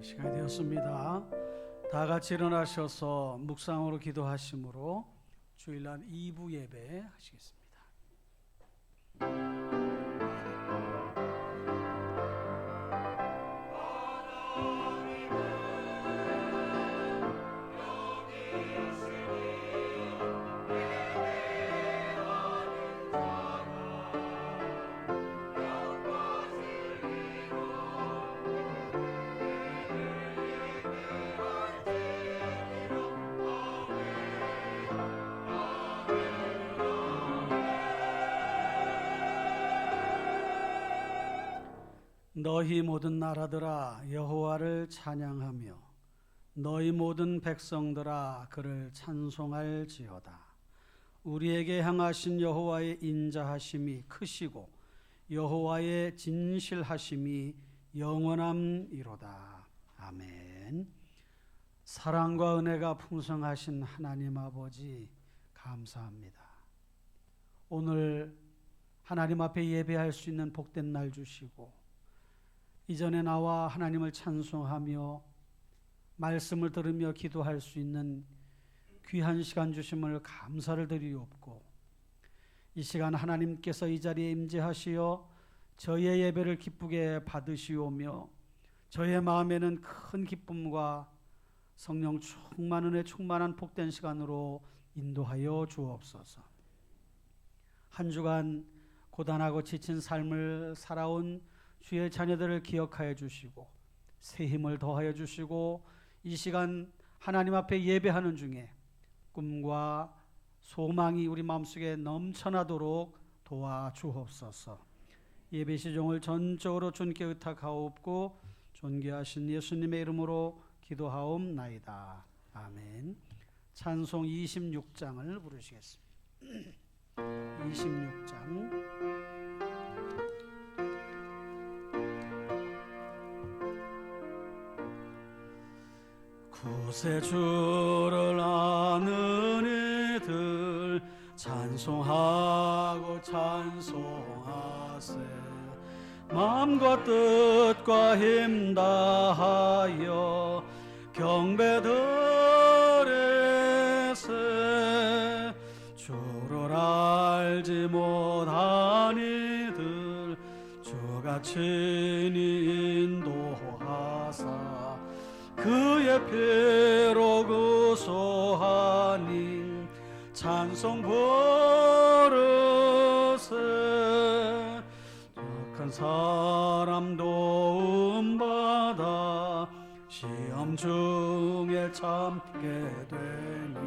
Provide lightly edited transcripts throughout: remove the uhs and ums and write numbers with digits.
시간이 되었습니다. 다 같이 일어나셔서 묵상으로 기도하심으로 주일날 2부 예배 하시겠습니다. 너희 모든 나라들아 여호와를 찬양하며 너희 모든 백성들아 그를 찬송할지어다. 우리에게 향하신 여호와의 인자하심이 크시고 여호와의 진실하심이 영원함이로다. 아멘. 사랑과 은혜가 풍성하신 하나님 아버지 감사합니다. 오늘 하나님 앞에 예배할 수 있는 복된 날 주시고 이전에 나와 하나님을 찬송하며 말씀을 들으며 기도할 수 있는 귀한 시간 주심을 감사를 드리옵고 이 시간 하나님께서 이 자리에 임재하시어 저의 예배를 기쁘게 받으시오며 저의 마음에는 큰 기쁨과 성령 충만 은혜 충만한 복된 시간으로 인도하여 주옵소서. 한 주간 고단하고 지친 삶을 살아온 주의 자녀들을 기억하여 주시고 새 힘을 더하여 주시고 이 시간 하나님 앞에 예배하는 중에 꿈과 소망이 우리 마음속에 넘쳐나도록 도와주옵소서. 예배 시종을 전적으로 주님께 의탁하옵고 존귀하신 예수님의 이름으로 기도하옵나이다. 아멘. 찬송 26장을 부르시겠습니다. 26장 구세주를 아는 이들 찬송하고 찬송하세. 마음과 뜻과 힘 다하여 경배 드리세. 주를 알지 못한 이들 주가 친히 인도하사 그의 피로 구속하니 찬송 부르세. 착한 사람 도움받아 시험 중에 참게 되니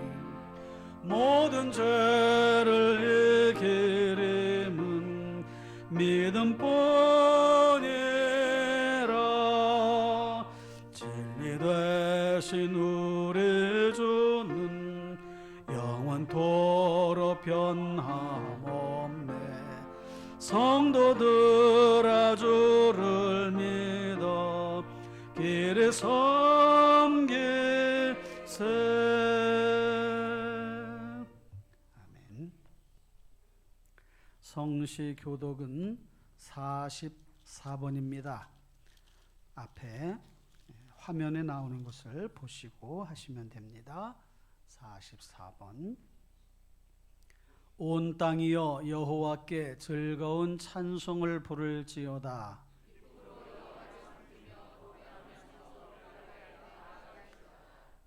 모든 죄를 이기림은 믿음뿐이라. 진리 되신 우리 주는 영원토록 변함없네. 성도들아 주를 믿어 길에 섬기세. 아멘. 성시 교독은 44번입니다. 앞에 화면에 나오는 것을 보시고 하시면 됩니다. 44번. 온 땅이여 여호와께 즐거운 찬송을 부를지어다.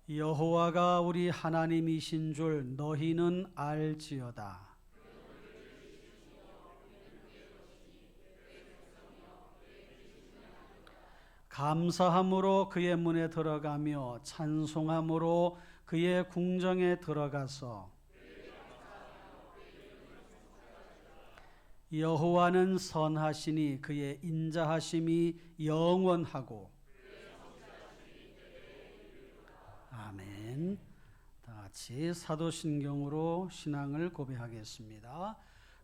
여호와가 우리 하나님이신 줄 너희는 알지어다. 감사함으로 그의 문에 들어가며 찬송함으로 그의 궁정에 들어가서 여호와는 선하시니 그의 인자하심이 영원하고. 아멘. 다 같이 사도신경으로 신앙을 고백하겠습니다.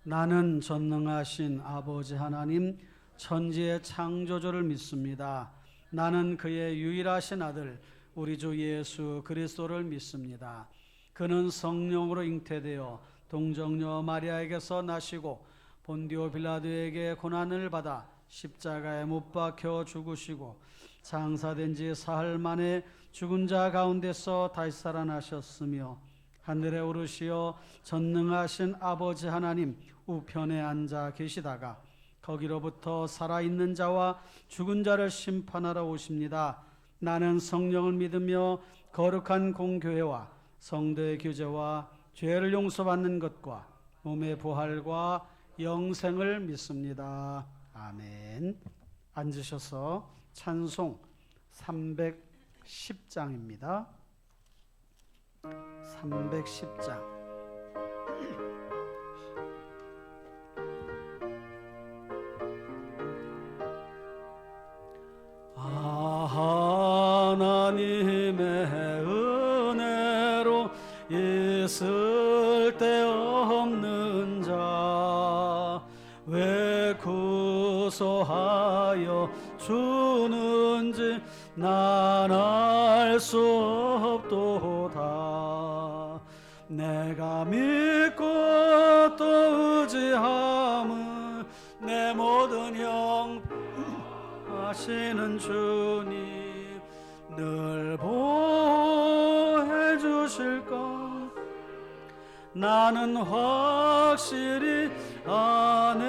나는 전능하신 아버지 하나님 천지의 창조주를 믿습니다. 나는 그의 유일하신 아들 우리 주 예수 그리스도를 믿습니다. 그는 성령으로 잉태되어 동정녀 마리아에게서 나시고 본디오 빌라도에게 고난을 받아 십자가에 못 박혀 죽으시고 장사된 지 사흘 만에 죽은 자 가운데서 다시 살아나셨으며 하늘에 오르시어 전능하신 아버지 하나님 우편에 앉아 계시다가 거기로부터 살아있는 자와 죽은 자를 심판하러 오십니다. 나는 성령을 믿으며 거룩한 공교회와 성도의 교제와 죄를 용서받는 것과 몸의 부활과 영생을 믿습니다. 아멘. 앉으셔서 찬송 310장입니다. 310장. 하나님의 은혜로 있을 데 없는 자 왜 구소하여 주는지 난 알 수 없도다. 내가 믿고 또 의지함은 내 모든 하시는 주님 늘 보호해 주실 것 나는 확실히 아네.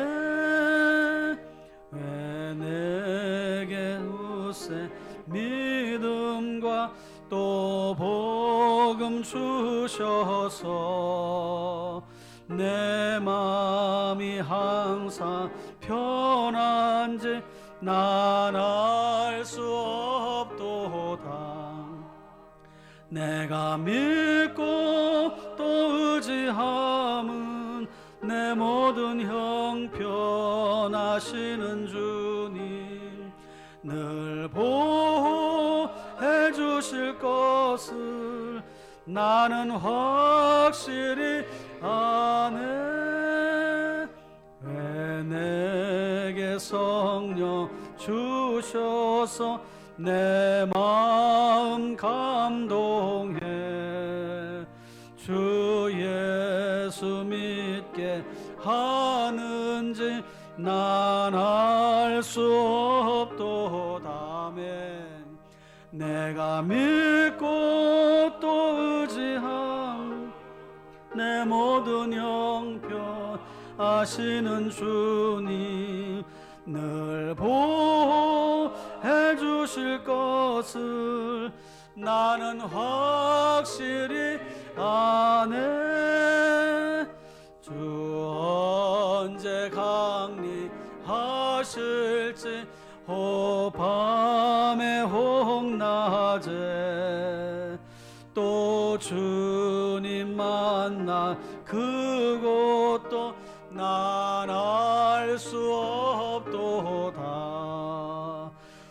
왜 내게 우세 믿음과 또 복음 주셔서 내 마음이 항상 편한지 난 알 수 없도다. 내가 믿고 또 의지함은 내 모든 형편하시는 주님 늘 보호해 주실 것을 나는 확실히 아네. 왜 내게 성령 주셔서 내 마음 감동해 주 예수 믿게 하는지 난 알 수 없도다. 아멘. 내가 믿고 또 의지함 내 모든 형편 아시는 주님 늘 보호해 주실 것을 나는 확실히 아네. 주 언제 강림하실지 혹 밤에 혹 낮에 또 주님 만나 그곳도 난 알 수 없도다.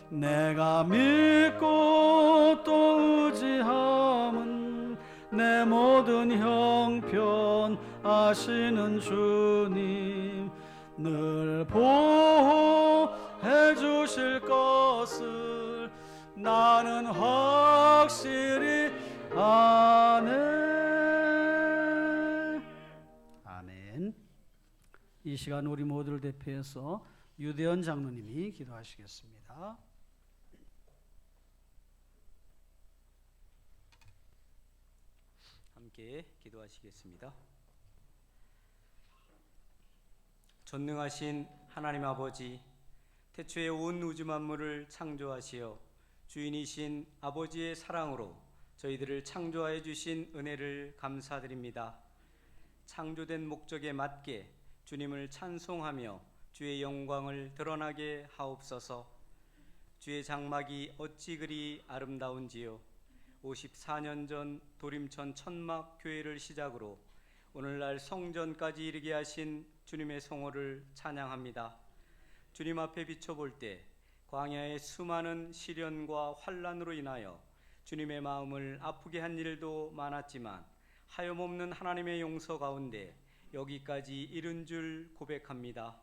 내가 믿고 또 의지함은 내 모든 형편 아시는 주님 늘 보호해 주실 것을 나는 확실히 아네. 아멘. 이 시간 우리 모두를 대표해서 유대현 장로님이 기도하시겠습니다. 함께 기도하시겠습니다. 전능하신 하나님 아버지, 태초에 온 우주 만물을 창조하시어 주인이신 아버지의 사랑으로 저희들을 창조하여 주신 은혜를 감사드립니다. 창조된 목적에 맞게 주님을 찬송하며 주의 영광을 드러나게 하옵소서. 주의 장막이 어찌 그리 아름다운지요. 54년 전 도림천 천막 교회를 시작으로 오늘날 성전까지 이르게 하신 주님의 성호를 찬양합니다. 주님 앞에 비춰볼 때 광야의 수많은 시련과 환난으로 인하여 주님의 마음을 아프게 한 일도 많았지만 하염없는 하나님의 용서 가운데 여기까지 이른 줄 고백합니다.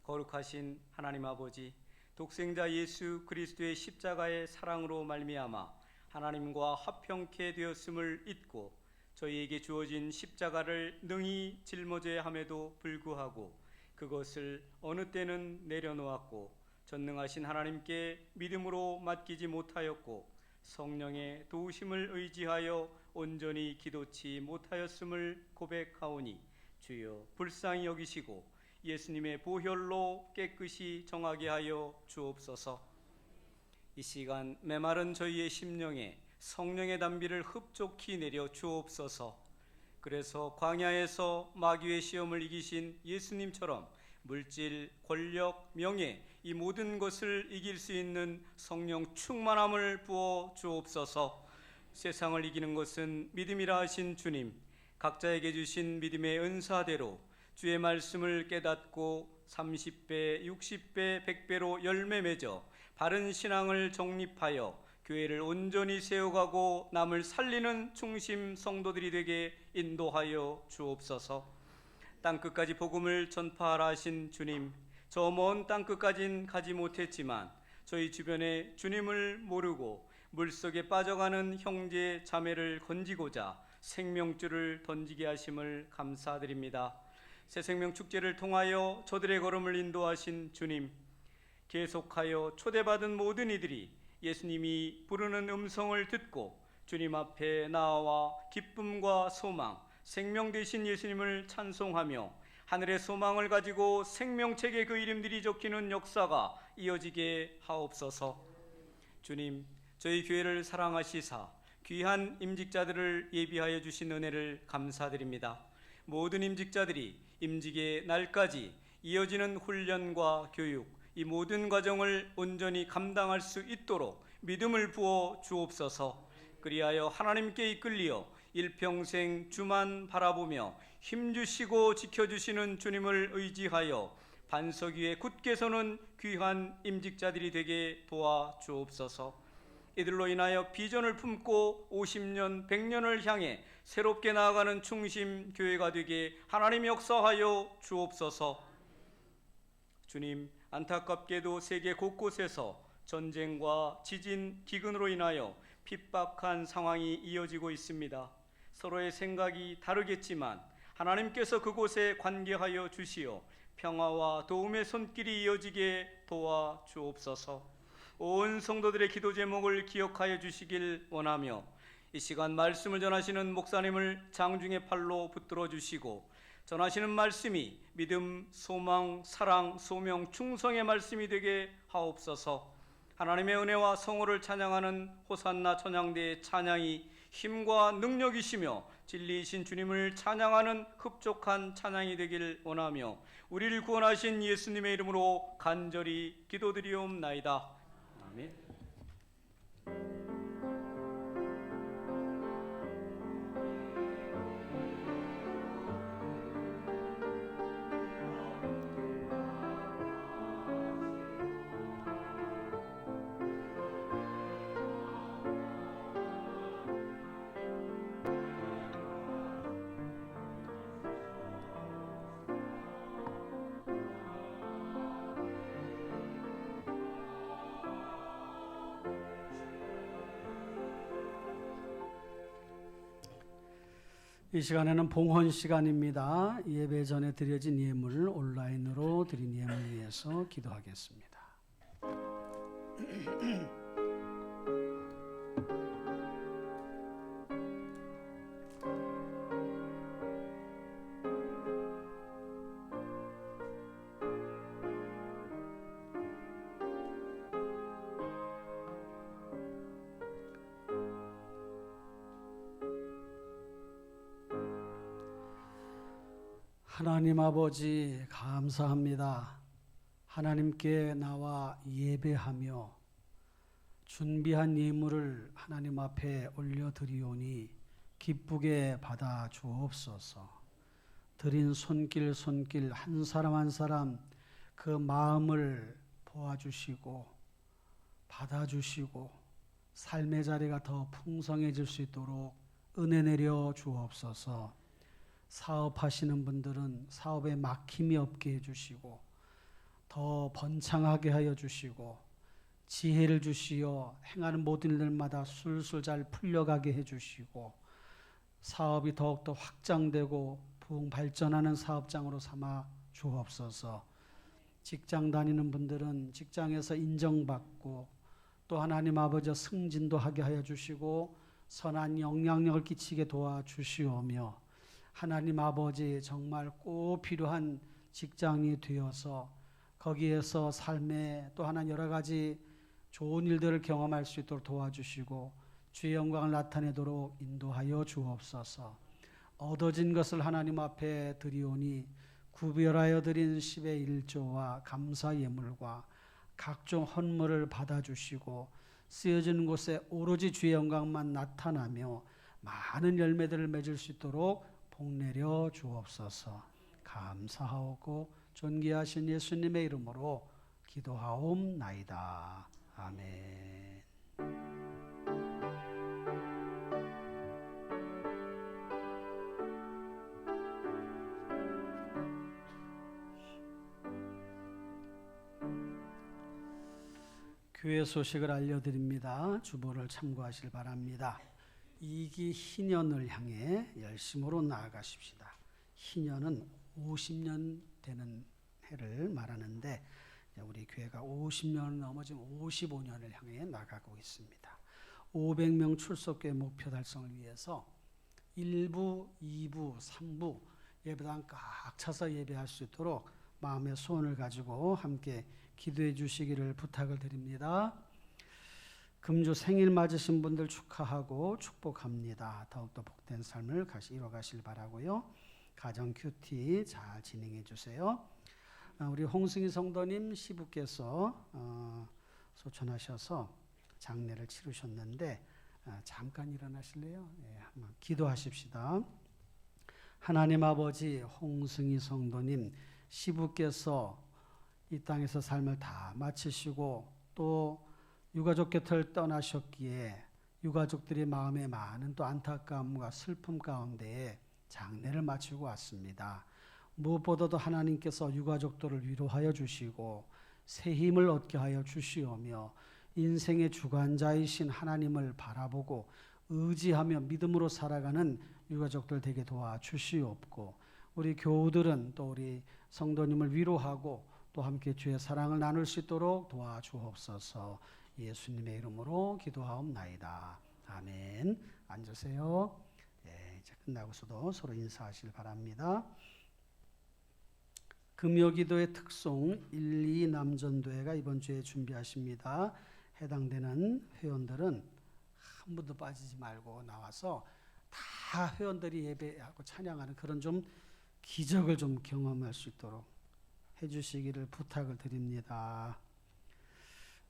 거룩하신 하나님 아버지, 독생자 예수 그리스도의 십자가의 사랑으로 말미암아 하나님과 화평케 되었음을 잊고 저희에게 주어진 십자가를 능히 짊어져야 함에도 불구하고 그것을 어느 때는 내려놓았고 전능하신 하나님께 믿음으로 맡기지 못하였고 성령의 도우심을 의지하여 온전히 기도치 못하였음을 고백하오니 주여 불쌍히 여기시고 예수님의 보혈로 깨끗이 정하게 하여 주옵소서. 이 시간 메마른 저희의 심령에 성령의 단비를 흡족히 내려 주옵소서. 그래서 광야에서 마귀의 시험을 이기신 예수님처럼 물질, 권력, 명예 이 모든 것을 이길 수 있는 성령 충만함을 부어 주옵소서. 세상을 이기는 것은 믿음이라 하신 주님, 각자에게 주신 믿음의 은사대로 주의 말씀을 깨닫고 30배, 60배, 100배로 열매 맺어 바른 신앙을 정립하여 교회를 온전히 세워가고 남을 살리는 중심 성도들이 되게 인도하여 주옵소서. 땅끝까지 복음을 전파하라 하신 주님, 저 먼 땅끝까진 가지 못했지만 저희 주변에 주님을 모르고 물속에 빠져가는 형제 자매를 건지고자 생명줄을 던지게 하심을 감사드립니다. 새생명 축제를 통하여 저들의 걸음을 인도하신 주님, 계속하여 초대받은 모든 이들이 예수님이 부르는 음성을 듣고 주님 앞에 나아와 기쁨과 소망, 생명 되신 예수님을 찬송하며 하늘의 소망을 가지고 생명책에 그 이름들이 적히는 역사가 이어지게 하옵소서. 주님, 저희 교회를 사랑하시사 귀한 임직자들을 예비하여 주신 은혜를 감사드립니다. 모든 임직자들이 임직의 날까지 이어지는 훈련과 교육, 이 모든 과정을 온전히 감당할 수 있도록 믿음을 부어 주옵소서. 그리하여 하나님께 이끌리어 일평생 주만 바라보며 힘주시고 지켜주시는 주님을 의지하여 반석 위에 굳게 서는 귀한 임직자들이 되게 도와 주옵소서. 이들로 인하여 비전을 품고 50년, 100년을 향해 새롭게 나아가는 충심 교회가 되게 하나님 역사하여 주옵소서. 주님, 안타깝게도 세계 곳곳에서 전쟁과 지진, 기근으로 인하여 핍박한 상황이 이어지고 있습니다. 서로의 생각이 다르겠지만 하나님께서 그곳에 관계하여 주시어 평화와 도움의 손길이 이어지게 도와 주옵소서. 온 성도들의 기도 제목을 기억하여 주시길 원하며 이 시간 말씀을 전하시는 목사님을 장중의 팔로 붙들어 주시고 전하시는 말씀이 믿음, 소망, 사랑, 소명, 충성의 말씀이 되게 하옵소서. 하나님의 은혜와 성호를 찬양하는 호산나 천양대의 찬양이 힘과 능력이시며 진리이신 주님을 찬양하는 흡족한 찬양이 되길 원하며 우리를 구원하신 예수님의 이름으로 간절히 기도드리옵나이다. 아멘. 이 시간에는 봉헌 시간입니다. 예배 전에 드려진 예물을 온라인으로 드린 예물을 위해서 기도하겠습니다. 하나님 아버지 감사합니다. 하나님께 나와 예배하며 준비한 예물을 하나님 앞에 올려드리오니 기쁘게 받아 주옵소서. 드린 손길 한 사람 한 사람 그 마음을 보아주시고 받아주시고 삶의 자리가 더 풍성해질 수 있도록 은혜 내려 주옵소서. 사업하시는 분들은 사업에 막힘이 없게 해주시고 더 번창하게 하여 주시고 지혜를 주시어 행하는 모든 일들마다 술술 잘 풀려가게 해주시고 사업이 더욱더 확장되고 부흥 발전하는 사업장으로 삼아 주옵소서. 직장 다니는 분들은 직장에서 인정받고 또 하나님 아버지 승진도 하게 하여 주시고 선한 영향력을 끼치게 도와주시오며 하나님 아버지 정말 꼭 필요한 직장이 되어서 거기에서 삶에 또 하나 여러 가지 좋은 일들을 경험할 수 있도록 도와주시고 주의 영광을 나타내도록 인도하여 주옵소서. 얻어진 것을 하나님 앞에 드리오니 구별하여 드린 10의 1조와 감사 예물과 각종 헌물을 받아주시고 쓰여지는 곳에 오로지 주의 영광만 나타나며 많은 열매들을 맺을 수 있도록 복내려 주옵소서. 감사하고 존귀하신 예수님의 이름으로 기도하옵나이다. 아멘. 교회 소식을 알려드립니다. 주보를 참고하시길 바랍니다. 2기 희년을 향해 열심으로 나아가십시다. 희년은 50년 되는 해를 말하는데 우리 교회가 50년을 넘어 지금 55년을 향해 나가고 있습니다. 500명 출석교회 목표 달성을 위해서 1부, 2부, 3부 예배당 꽉 차서 예배할 수 있도록 마음의 소원을 가지고 함께 기도해 주시기를 부탁을 드립니다. 금주 생일 맞으신 분들 축하하고 축복합니다. 더욱더 복된 삶을 이뤄가실 바라고요. 가정 큐티 잘 진행해 주세요. 우리 홍승희 성도님 시부께서 소천하셔서 장례를 치르셨는데 잠깐 일어나실래요? 네, 한번 기도하십시다. 하나님 아버지 홍승희 성도님 시부께서 이 땅에서 삶을 다 마치시고 또 유가족 곁을 떠나셨기에 유가족들의 마음에 많은 또 안타까움과 슬픔 가운데에 장례를 마치고 왔습니다. 무엇보다도 하나님께서 유가족들을 위로하여 주시고 새 힘을 얻게 하여 주시오며 인생의 주관자이신 하나님을 바라보고 의지하며 믿음으로 살아가는 유가족들 되게 도와주시옵고 우리 교우들은 또 우리 성도님을 위로하고 또 함께 주의 사랑을 나눌 수 있도록 도와주옵소서. 예수님의 이름으로 기도하옵나이다. 아멘. 앉으세요. 네, 이제 끝나고서도 서로 인사하시길 바랍니다. 금요기도의 특송 1, 2 남전도회가 이번 주에 준비하십니다. 해당되는 회원들은 한 분도 빠지지 말고 나와서 다 회원들이 예배하고 찬양하는 그런 좀 기적을 좀 경험할 수 있도록 해주시기를 부탁을 드립니다.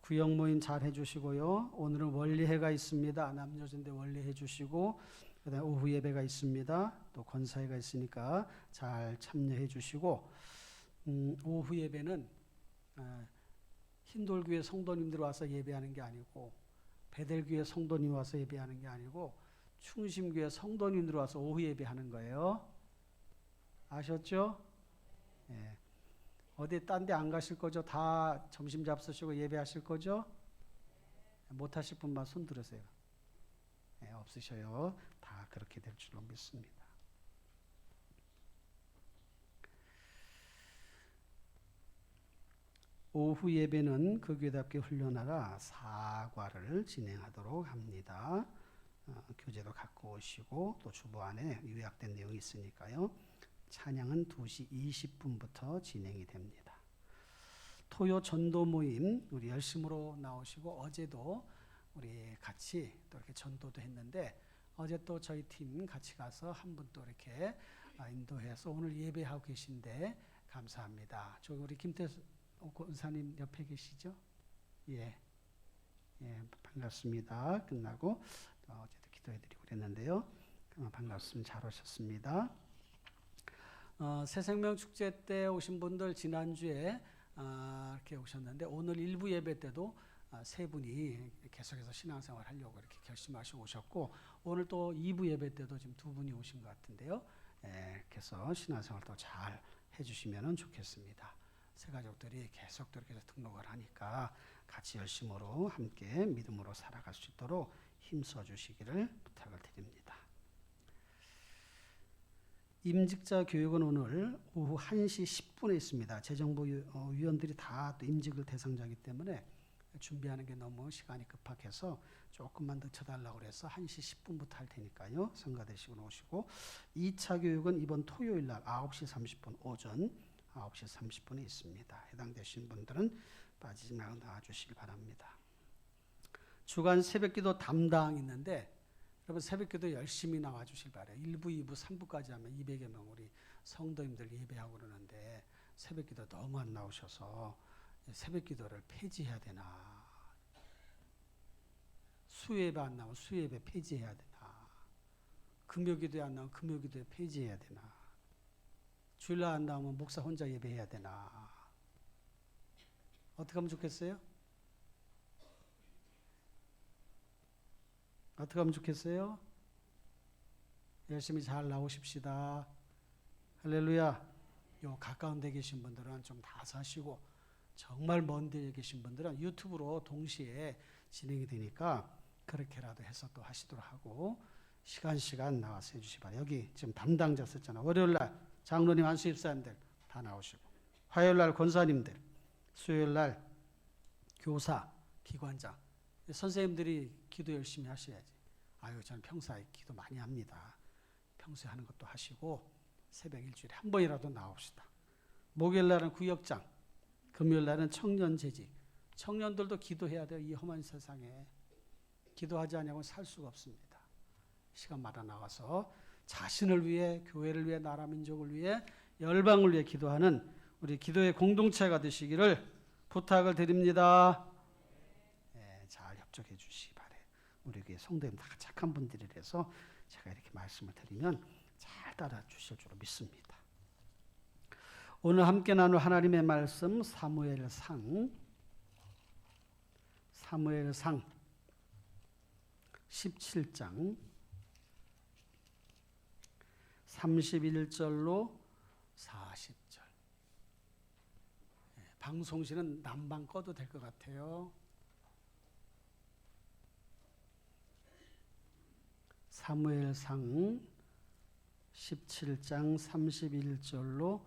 구역 모임 잘 해주시고요. 오늘은 원리회가 있습니다. 남녀전대 원리해 주시고 그다음에 오후 예배가 있습니다. 또 권사회가 있으니까 잘 참여해 주시고 오후 예배는 흰돌교회 성도님들 와서 예배하는 게 아니고 베델교회 성도님 와서 예배하는 게 아니고 충심교회 성도님들 와서 오후 예배하는 거예요. 아셨죠? 예. 어디 딴 데 안 가실 거죠? 다 점심 잡수시고 예배하실 거죠? 못 하실 분만 손 들으세요. 네, 없으셔요. 다 그렇게 될 줄로 믿습니다. 오후 예배는 그 교회답게 훈련하라 사과를 진행하도록 합니다. 교재도 갖고 오시고 또 주보 안에 요약된 내용이 있으니까요. 찬양은 2시 20분부터 진행이 됩니다. 토요 전도 모임 우리 열심으로 나오시고 어제도 우리 같이 또 이렇게 전도도 했는데 어제 또 저희 팀 같이 가서 한 분 또 이렇게 인도해서 오늘 예배하고 계신데 감사합니다. 저기 우리 김태수 권사님 옆에 계시죠? 예, 반갑습니다. 끝나고 어제도 기도해드리고 그랬는데요. 반갑습니다. 잘 오셨습니다. 새생명 축제 때 오신 분들 지난주에 이렇게 오셨는데 오늘 일부 예배 때도 세 분이 계속해서 신앙생활 하려고 이렇게 결심하시고 오셨고 오늘 또 2부 예배 때도 지금 두 분이 오신 것 같은데요. 그래서 신앙생활 더 잘 해주시면 좋겠습니다. 새 가족들이 계속 이렇게 등록을 하니까 같이 열심으로 함께 믿음으로 살아갈 수 있도록 힘써 주시기를 부탁을 드립니다. 임직자 교육은 오늘 오후 1시 10분에 있습니다. 재정부 위원들이 다 또 임직을 대상자이기 때문에 준비하는 게 너무 시간이 급박해서 조금만 늦춰달라고 그래서 1시 10분부터 할 테니까요. 성가대식은 오시고 2차 교육은 이번 토요일 날 9시 30분 오전 9시 30분에 있습니다. 해당되신 분들은 빠지지 말고 나와주시기 바랍니다. 주간 새벽기도 담당 있는데 여러분 새벽기도 열심히 나와주실 바래요. 1부, 2부, 3부까지 하면 200여 명 우리 성도님들 예배하고 그러는데 새벽기도 너무 안 나오셔서 새벽기도를 폐지해야 되나, 수요예배 안 나오면 수요예배 폐지해야 되나, 금요기도에 안 나오면 금요기도에 폐지해야 되나, 주일날 안 나오면 목사 혼자 예배해야 되나, 어떻게 하면 좋겠어요? 어떻게 하면 좋겠어요? 열심히 잘 나오십시다. 할렐루야. 요 가까운 데 계신 분들은 좀 다 사시고 정말 먼 데에 계신 분들은 유튜브로 동시에 진행이 되니까 그렇게라도 해서 또 하시도록 하고 시간 나와서 해주시 바래요. 여기 지금 담당자 썼잖아. 월요일날 장로님, 안수집사님들 다 나오시고, 화요일날 권사님들, 수요일날 교사, 기관장, 선생님들이 기도 열심히 하셔야지. 아유, 저는 평소에 기도 많이 합니다. 평소에 하는 것도 하시고 새벽 일주일에 한 번이라도 나옵시다. 목요일날은 구역장, 금요일날은 청년재직. 청년들도 기도해야 돼요. 이 험한 세상에 기도하지 않으면 살 수가 없습니다. 시간마다 나와서 자신을 위해, 교회를 위해, 나라 민족을 위해, 열방을 위해 기도하는 우리 기도의 공동체가 되시기를 부탁을 드립니다. 네, 잘 협조해 주시기 바래요. 우리 교회 성도님 다 착한 분들이라서 제가 이렇게 말씀을 드리면 잘 따라 주실 줄 믿습니다. 오늘 함께 나눌 하나님의 말씀 사무엘상 17장 31절로 40절. 방송실은 난방 꺼도 될 것 같아요. 사무엘상 17장 31절로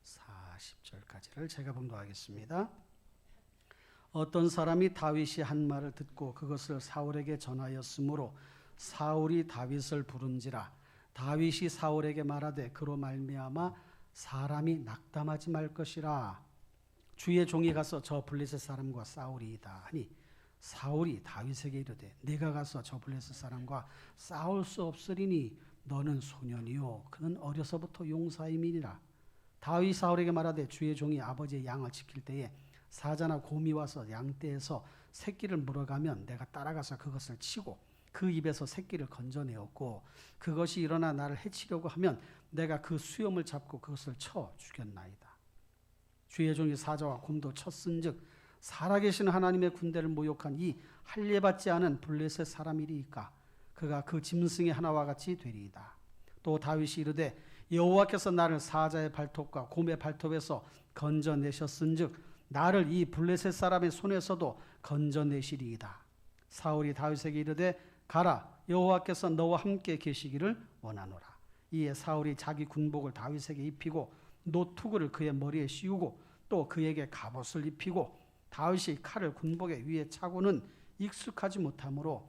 40절까지를 제가 봉독하겠습니다. 어떤 사람이 다윗이 한 말을 듣고 그것을 사울에게 전하였으므로 사울이 다윗을 부른지라. 다윗이 사울에게 말하되 그로 말미암아 사람이 낙담하지 말 것이라. 주의 종이 가서 저 블레셋 사람과 싸우리이다 하니 사울이 다윗에게 이르되 내가 가서 저 블레셋 사람과 싸울 수 없으리니 너는 소년이요 그는 어려서부터 용사임이니라. 다윗이 사울에게 말하되 주의 종이 아버지의 양을 지킬 때에 사자나 곰이 와서 양떼에서 새끼를 물어가면 내가 따라가서 그것을 치고 그 입에서 새끼를 건져내었고 그것이 일어나 나를 해치려고 하면 내가 그 수염을 잡고 그것을 쳐 죽였나이다. 주의 종이 사자와 곰도 쳤은즉 살아계신 하나님의 군대를 모욕한 이 할례받지 않은 블레셋 사람이리이까 그가 그 짐승의 하나와 같이 되리이다. 또 다윗이 이르되 여호와께서 나를 사자의 발톱과 곰의 발톱에서 건져내셨은즉 나를 이 블레셋 사람의 손에서도 건져내시리이다. 사울이 다윗에게 이르되 가라 여호와께서 너와 함께 계시기를 원하노라. 이에 사울이 자기 군복을 다윗에게 입히고 노투구를 그의 머리에 씌우고 또 그에게 갑옷을 입히고 다윗이 칼을 군복에 위에 차고는 익숙하지 못하므로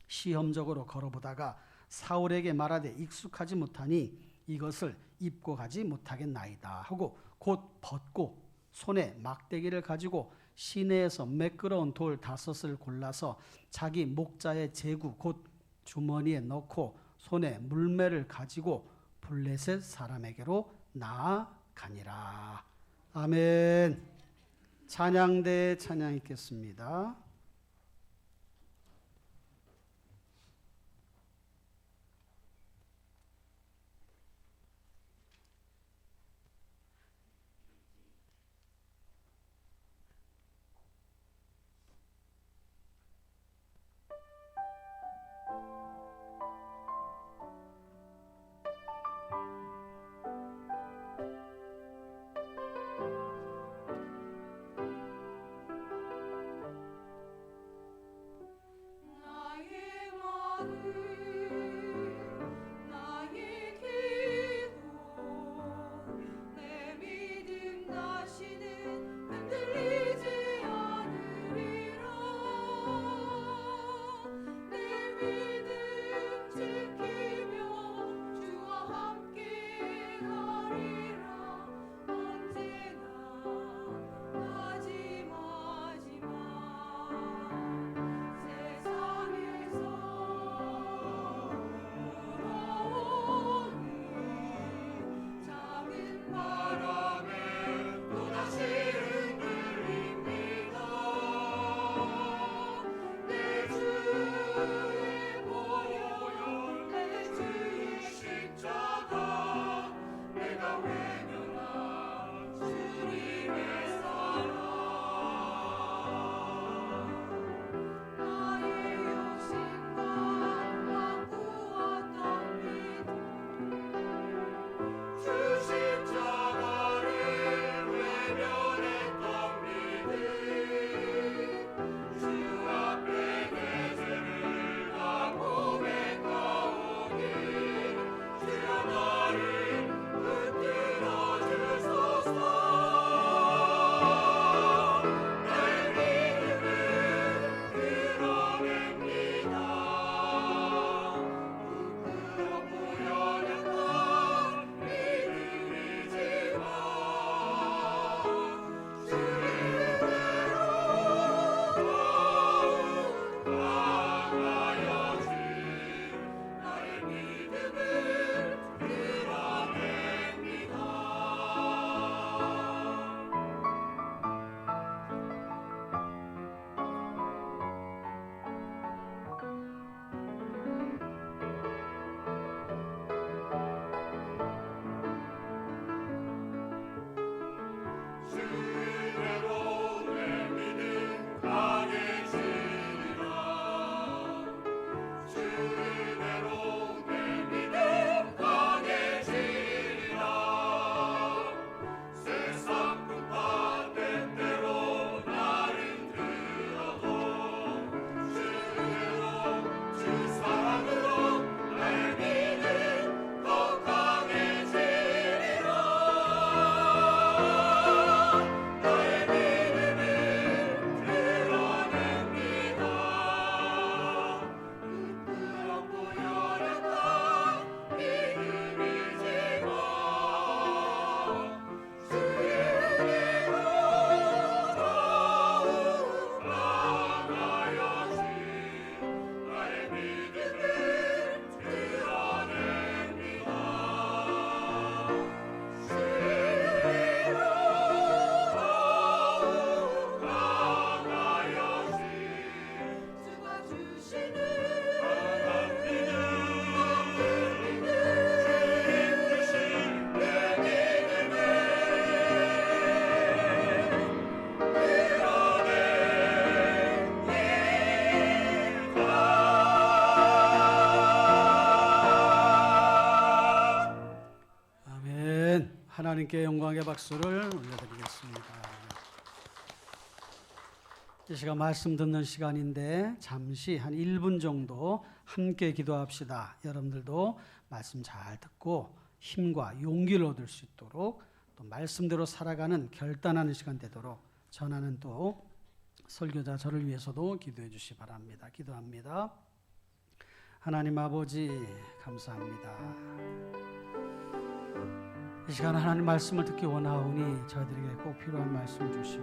시험적으로 걸어보다가 사울에게 말하되 익숙하지 못하니 이것을 입고 가지 못하겠나이다 하고 곧 벗고 손에 막대기를 가지고 시내에서 매끄러운 돌 5을 골라서 자기 목자의 제구 곧 주머니에 넣고 손에 물매를 가지고 블레셋 사람에게로 나아가니라. 아멘. 찬양대 찬양 있겠습니다. 하나님께 영광의 박수를 올려드리겠습니다. 이 시간 말씀 듣는 시간인데 잠시 한 1분 정도 함께 기도합시다. 여러분들도 말씀 잘 듣고 힘과 용기를 얻을 수 있도록 또 말씀대로 살아가는 결단하는 시간 되도록 전하는 또 설교자 저를 위해서도 기도해 주시 바랍니다. 기도합니다. 하나님 아버지 감사합니다. 이 시간 하나님 말씀을 듣기 원하오니 저희들에게 꼭 필요한 말씀을 주시고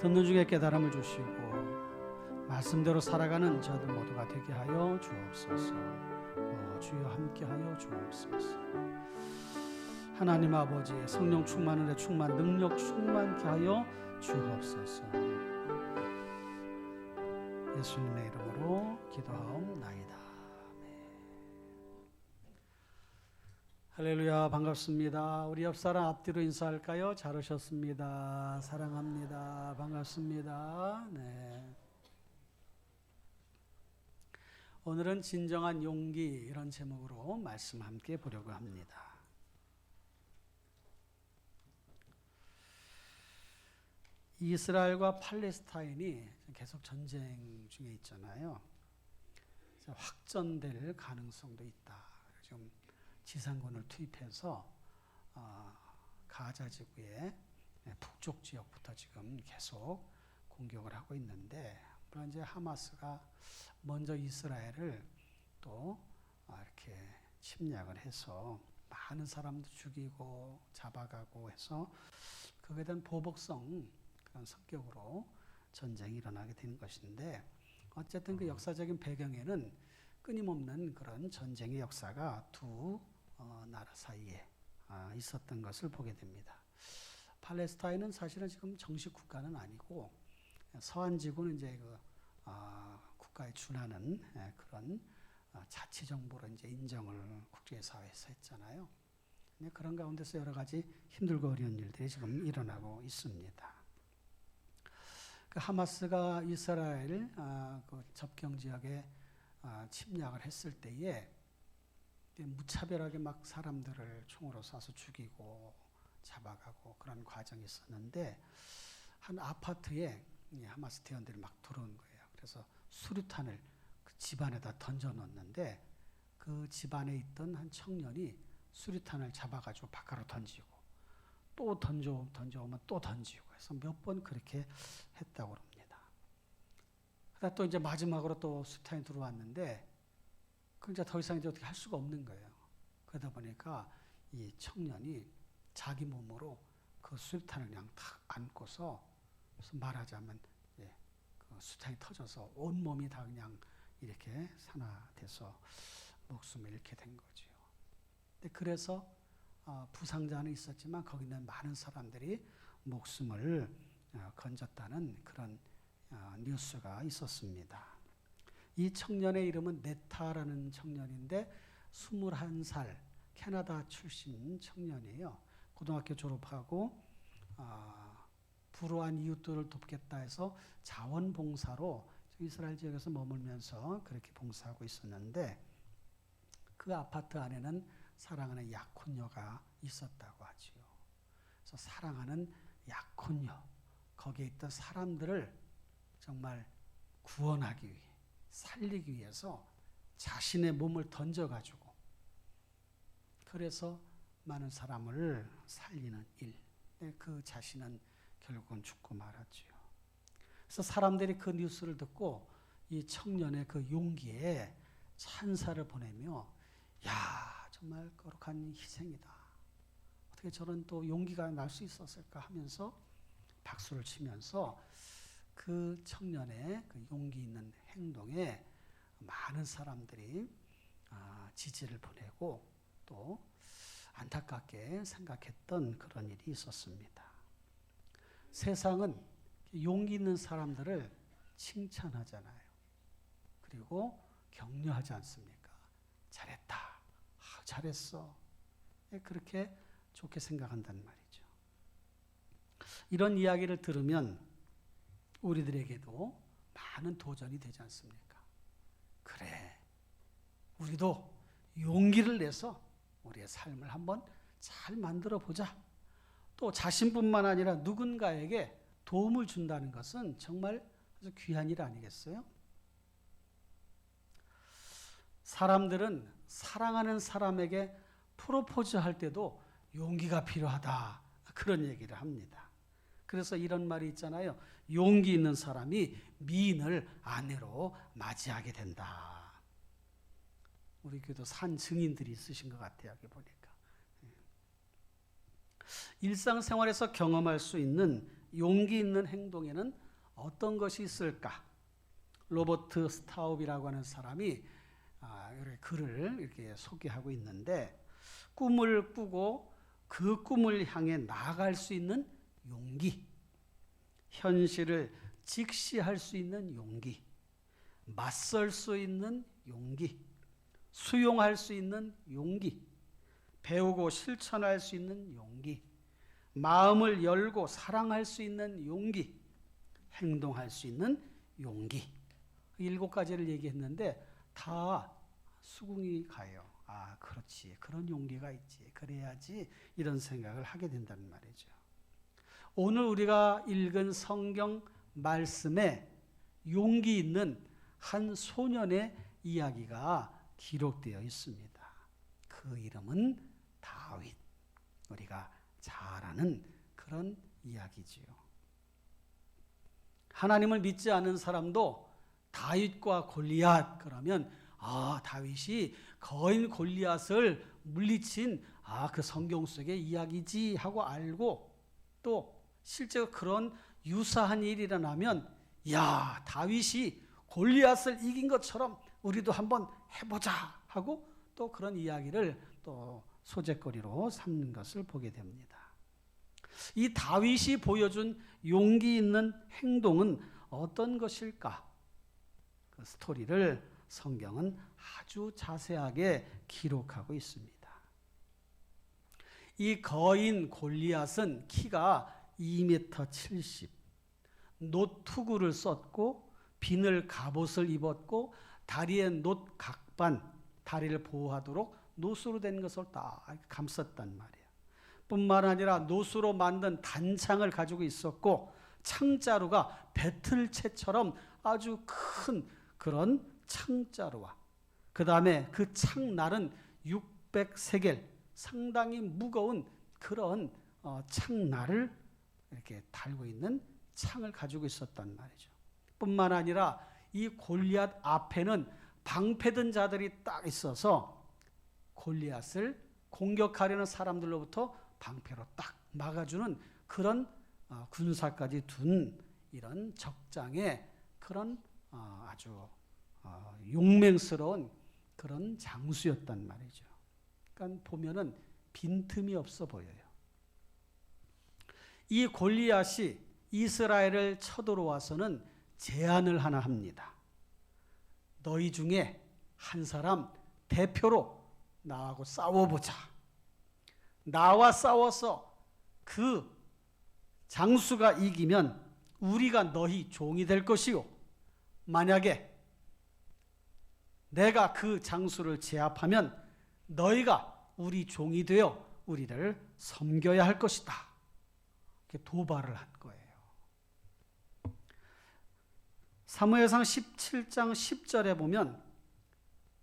듣는 중에 깨달음을 주시고 말씀대로 살아가는 저희들 모두가 되게 하여 주옵소서. 주여 함께하여 주옵소서. 하나님 아버지 성령 충만을 해 충만 능력 충만케 하여 주옵소서. 예수님의 이름으로 기도하옵나이다. 할렐루야 반갑습니다. 우리 옆사람 앞뒤로 인사할까요? 잘 오셨습니다. 사랑합니다. 반갑습니다. 네. 오늘은 진정한 용기 이런 제목으로 말씀 함께 보려고 합니다. 이스라엘과 팔레스타인이 계속 전쟁 중에 있잖아요. 확전될 가능성도 있다. 지금 지상군을 투입해서 가자 지구의 북쪽 지역부터 지금 계속 공격을 하고 있는데, 물론 이제 하마스가 먼저 이스라엘을 또 이렇게 침략을 해서 많은 사람도 죽이고 잡아가고 해서 그거에 대한 보복성 그런 성격으로 전쟁이 일어나게 되는 것인데, 어쨌든 그 역사적인 배경에는 끊임없는 그런 전쟁의 역사가 두 나라 사이에 있었던 것을 보게 됩니다. 팔레스타인은 사실은 지금 정식 국가는 아니고 서한지구는 이제 그 국가에 준하는 그런 자치정부로 이제 인정을 국제사회에서 했잖아요. 그런 가운데서 여러 가지 힘들고 어려운 일들이 지금 일어나고 있습니다. 그 하마스가 이스라엘 그 접경 지역에 침략을 했을 때에 무차별하게 막 사람들을 총으로 쏴서 죽이고 잡아가고 그런 과정이 있었는데, 한 아파트에 하마스 대원들이 막 들어온 거예요. 그래서 수류탄을 그 집안에다 던져 놓는데, 그 집안에 있던 한 청년이 수류탄을 잡아가지고 바깥으로 던지고 또 던져오면 또 던지고 해서 몇 번 그렇게 했다고 합니다. 그러다 또 이제 마지막으로 또 수류탄이 들어왔는데 그 이제 더 이상 이제 어떻게 할 수가 없는 거예요. 그러다 보니까 이 청년이 자기 몸으로 그 수류탄을 그냥 탁 안고서, 그래서 말하자면 그 수류탄이 터져서 온 몸이 다 그냥 이렇게 산화돼서 목숨을 잃게 된 거죠. 근데 그래서 부상자는 있었지만 거기 있는 많은 사람들이 목숨을 건졌다는 그런 뉴스가 있었습니다. 이 청년의 이름은 네타라는 청년인데 21살 캐나다 출신 청년이에요. 고등학교 졸업하고 불우한 이웃들을 돕겠다 해서 자원봉사로 이스라엘 지역에서 머물면서 그렇게 봉사하고 있었는데, 그 아파트 안에는 사랑하는 약혼녀가 있었다고 하지요. 그래서 사랑하는 약혼녀, 거기에 있던 사람들을 정말 구원하기 위해, 살리기 위해서 자신의 몸을 던져가지고 그래서 많은 사람을 살리는 일. 그 자신은 결국은 죽고 말았지요. 그래서 사람들이 그 뉴스를 듣고 이 청년의 그 용기에 찬사를 보내며, 야, 정말 거룩한 희생이다. 어떻게 저런 또 용기가 날 수 있었을까 하면서 박수를 치면서 그 청년의 그 용기 있는 행동에 많은 사람들이 지지를 보내고 또 안타깝게 생각했던 그런 일이 있었습니다. 세상은 용기 있는 사람들을 칭찬하잖아요. 그리고 격려하지 않습니까? 잘했다. 잘했어. 그렇게 좋게 생각한다는 말이죠. 이런 이야기를 들으면 우리들에게도 많은 도전이 되지 않습니까? 그래, 우리도 용기를 내서 우리의 삶을 한번 잘 만들어 보자. 또 자신뿐만 아니라 누군가에게 도움을 준다는 것은 정말 아주 귀한 일 아니겠어요? 사람들은 사랑하는 사람에게 프로포즈 할 때도 용기가 필요하다. 그런 얘기를 합니다. 그래서 이런 말이 있잖아요. 용기 있는 사람이 미인을 아내로 맞이하게 된다. 우리 교도 산 증인들이 있으신 것 같아요. 여기 보니까. 일상생활에서 경험할 수 있는 용기 있는 행동에는 어떤 것이 있을까? 로버트 스타웁이라고 하는 사람이 이렇게 글을 이렇게 소개하고 있는데, 꿈을 꾸고 그 꿈을 향해 나아갈 수 있는 용기, 현실을 직시할 수 있는 용기, 맞설 수 있는 용기, 수용할 수 있는 용기, 배우고 실천할 수 있는 용기, 마음을 열고 사랑할 수 있는 용기, 행동할 수 있는 용기. 7가지를 얘기했는데 다 수긍이 가요. 아, 그렇지. 그런 용기가 있지. 그래야지. 이런 생각을 하게 된다는 말이죠. 오늘 우리가 읽은 성경 말씀에 용기 있는 한 소년의 이야기가 기록되어 있습니다. 그 이름은 다윗. 우리가 잘 아는 그런 이야기지요. 하나님을 믿지 않은 사람도 다윗과 골리앗 그러면 다윗이 거인 골리앗을 물리친 그 성경 속의 이야기지 하고 알고, 또 실제로 그런 유사한 일이 일어나면 다윗이 골리앗을 이긴 것처럼 우리도 한번 해보자 하고 또 그런 이야기를 또 소재거리로 삼는 것을 보게 됩니다. 이 다윗이 보여준 용기 있는 행동은 어떤 것일까? 그 스토리를 성경은 아주 자세하게 기록하고 있습니다. 이 거인 골리앗은 키가 2m 70, 노투구를 썼고 비늘 갑옷을 입었고 다리에 놋 각반, 다리를 보호하도록 노수로 된 것을 다 감쌌단 말이에요. 뿐만 아니라 노수로 만든 단창을 가지고 있었고 창자루가 배틀채처럼 아주 큰 그런 창자루와 그 다음에 그 창날은 600세겔, 상당히 무거운 그런 창날을 이렇게 달고 있는 창을 가지고 있었단 말이죠. 뿐만 아니라 이 골리앗 앞에는 방패든 자들이 딱 있어서 골리앗을 공격하려는 사람들로부터 방패로 딱 막아주는 그런 군사까지 둔 이런 적장의 그런 아주 용맹스러운 그런 장수였단 말이죠. 그러니까 보면은 빈틈이 없어 보여요. 이 골리앗이 이스라엘을 쳐들어와서는 제안을 하나 합니다. 너희 중에 한 사람 대표로 나하고 싸워보자. 나와 싸워서 그 장수가 이기면 우리가 너희 종이 될 것이요. 만약에 내가 그 장수를 제압하면 너희가 우리 종이 되어 우리를 섬겨야 할 것이다. 이렇게 도발을 한 거예요. 사무엘상 17장 10절에 보면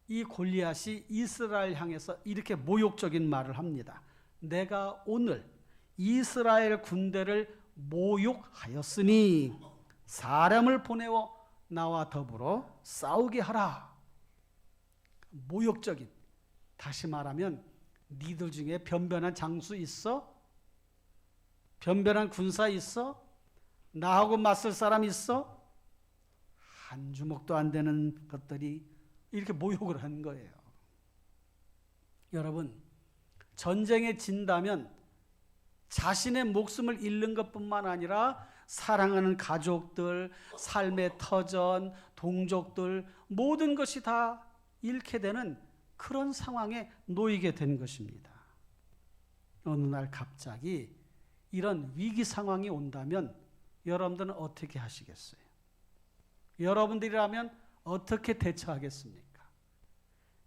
이 골리앗이 이스라엘 향해서 이렇게 모욕적인 말을 합니다. 내가 오늘 이스라엘 군대를 모욕하였으니 사람을 보내어 나와 더불어 싸우게 하라. 모욕적인, 다시 말하면 니들 중에 변변한 장수 있어? 변변한 군사 있어? 나하고 맞설 사람 있어? 한 주먹도 안 되는 것들이 이렇게 모욕을 한 거예요. 여러분, 전쟁에 진다면 자신의 목숨을 잃는 것뿐만 아니라 사랑하는 가족들, 삶의 터전, 동족들 모든 것이 다 잃게 되는 그런 상황에 놓이게 된 것입니다. 어느 날 갑자기 이런 위기 상황이 온다면 여러분들은 어떻게 하시겠어요? 여러분들이라면 어떻게 대처하겠습니까?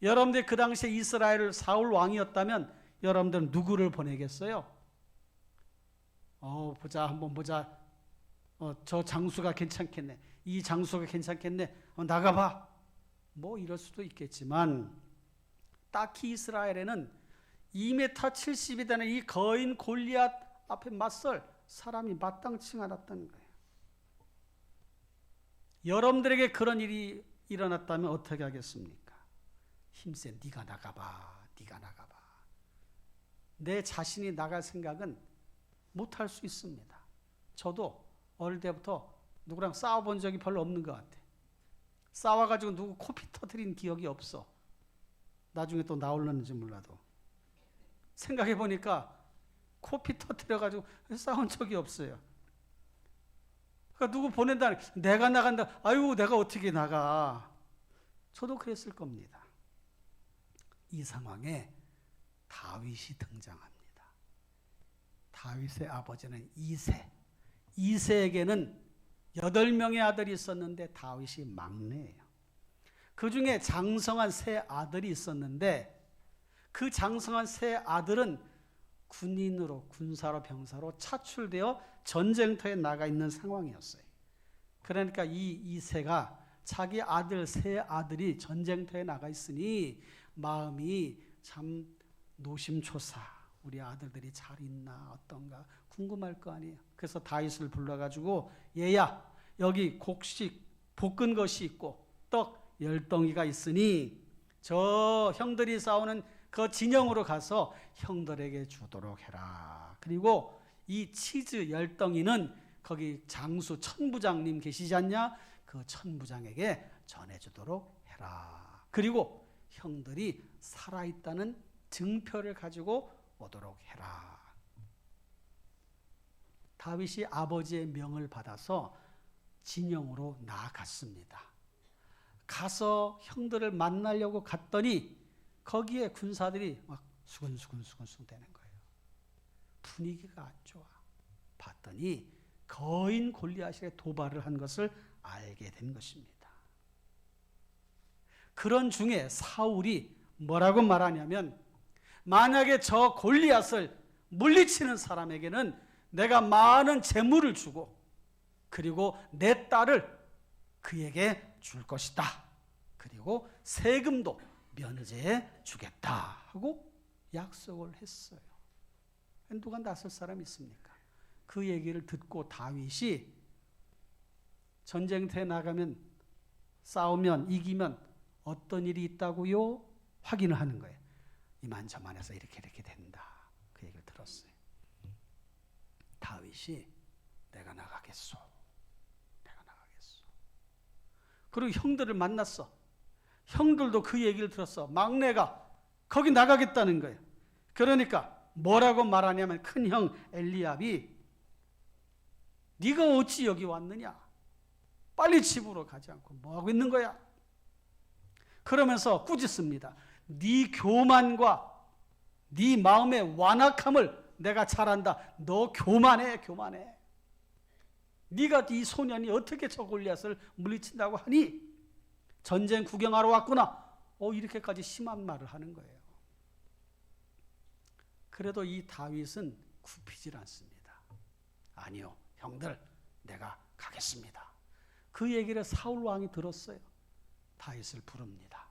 여러분들이 그 당시에 이스라엘 사울 왕이었다면 여러분들은 누구를 보내겠어요? 한번 보자. 저 장수가 괜찮겠네. 이 장수가 괜찮겠네. 나가봐. 뭐 이럴 수도 있겠지만 딱히 이스라엘에는 2m 70이 되는 이 거인 골리앗 앞에 맞설 사람이 마땅치 않았다는 거예요. 여러분들에게 그런 일이 일어났다면 어떻게 하겠습니까? 힘세, 네가 나가봐. 네가 나가봐. 내 자신이 나갈 생각은 못할 수 있습니다. 저도 어릴 때부터 누구랑 싸워본 적이 별로 없는 것 같아. 싸워가지고 누구 코피 터뜨린 기억이 없어. 나중에 또 나올려는지 몰라도. 생각해보니까 코피 터뜨려가지고 싸운 적이 없어요. 그러니까 누구 보낸다, 내가 나간다. 아유, 내가 어떻게 나가. 저도 그랬을 겁니다. 이 상황에 다윗이 등장합니다. 다윗의 아버지는 이새. 이새에게는 8명의 아들이 있었는데 다윗이 막내예요. 그 중에 장성한 3 아들이 있었는데 그 장성한 3 아들은 군인으로, 군사로, 병사로 차출되어 전쟁터에 나가 있는 상황이었어요. 그러니까 이 이새가 자기 아들 3 아들이 전쟁터에 나가 있으니 마음이 참 노심초사. 우리 아들들이 잘 있나 어떤가 궁금할 거 아니에요. 그래서 다윗을 불러가지고 얘야, 여기 곡식 볶은 것이 있고 떡 10덩이가 있으니 저 형들이 싸우는 그 진영으로 가서 형들에게 주도록 해라. 그리고 이 치즈 10덩이는 거기 장수 천부장님 계시지 않냐? 그 천부장에게 전해주도록 해라. 그리고 형들이 살아있다는 증표를 가지고 오도록 해라. 다윗이 아버지의 명을 받아서 진영으로 나아갔습니다. 가서 형들을 만나려고 갔더니 거기에 군사들이 막 수근수근 되는 거예요. 분위기가 안 좋아. 봤더니 거인 골리앗에게 도발을 한 것을 알게 된 것입니다. 그런 중에 사울이 뭐라고 말하냐면 만약에 저 골리앗을 물리치는 사람에게는 내가 많은 재물을 주고 그리고 내 딸을 그에게 줄 것이다. 그리고 세금도 면제해 주겠다 하고 약속을 했어요. 누가 나설 사람이 있습니까? 그 얘기를 듣고 다윗이 전쟁터에 나가면 싸우면 이기면 어떤 일이 있다고요? 확인을 하는 거예요. 이만저만해서 이렇게 된다. 그 얘기를 들었어요. 다윗이 내가 나가겠소. 그리고 형들을 만났어. 형들도 그 얘기를 들었어. 막내가 거기 나가겠다는 거예요. 그러니까 뭐라고 말하냐면 큰형 엘리압이 네가 어찌 여기 왔느냐? 빨리 집으로 가지 않고 뭐하고 있는 거야? 그러면서 꾸짖습니다. 네 교만과 네 마음의 완악함을 내가 잘 안다. 너 교만해. 네가 이 소년이 어떻게 저 골리앗을 물리친다고 하니? 전쟁 구경하러 왔구나. 이렇게까지 심한 말을 하는 거예요. 그래도 이 다윗은 굽히질 않습니다. 아니요, 형들, 내가 가겠습니다. 그 얘기를 사울 왕이 들었어요. 다윗을 부릅니다.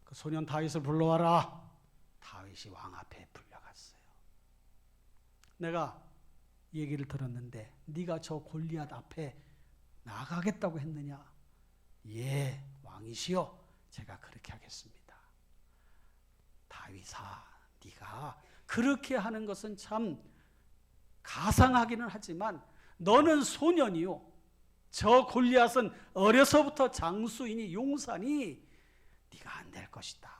그 소년 다윗을 불러와라. 다윗이 왕 앞에 불려갔어요. 내가 얘기를 들었는데 네가 저 골리앗 앞에 나가겠다고 했느냐? 예, 왕이시여, 제가 그렇게 하겠습니다. 다윗아, 네가 그렇게 하는 것은 참 가상하기는 하지만 너는 소년이요, 저 골리앗은 어려서부터 장수이니 용사니 네가 안 될 것이다.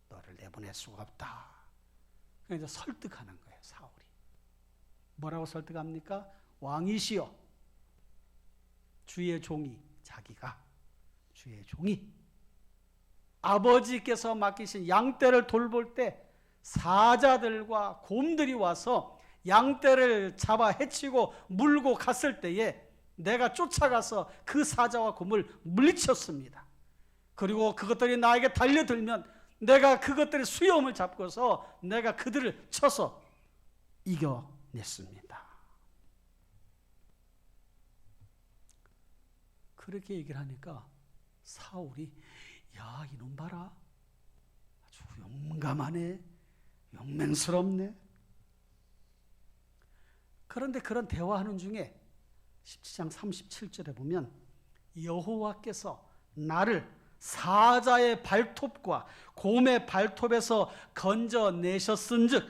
너를 내보낼 수가 없다. 그래서 설득하는 거예요, 사울이. 뭐라고 설득합니까? 왕이시여, 주의 종이, 자기가 주의 종이 아버지께서 맡기신 양떼를 돌볼 때 사자들과 곰들이 와서 양떼를 잡아 해치고 물고 갔을 때에 내가 쫓아가서 그 사자와 곰을 물리쳤습니다. 그리고 그것들이 나에게 달려들면 내가 그것들의 수염을 잡고서 내가 그들을 쳐서 이겨냈습니다. 그렇게 얘기를 하니까 사울이 야, 이놈 봐라. 아주 용감하네. 용맹스럽네. 그런데 그런 대화하는 중에 17장 37절에 보면 여호와께서 나를 사자의 발톱과 곰의 발톱에서 건져내셨은즉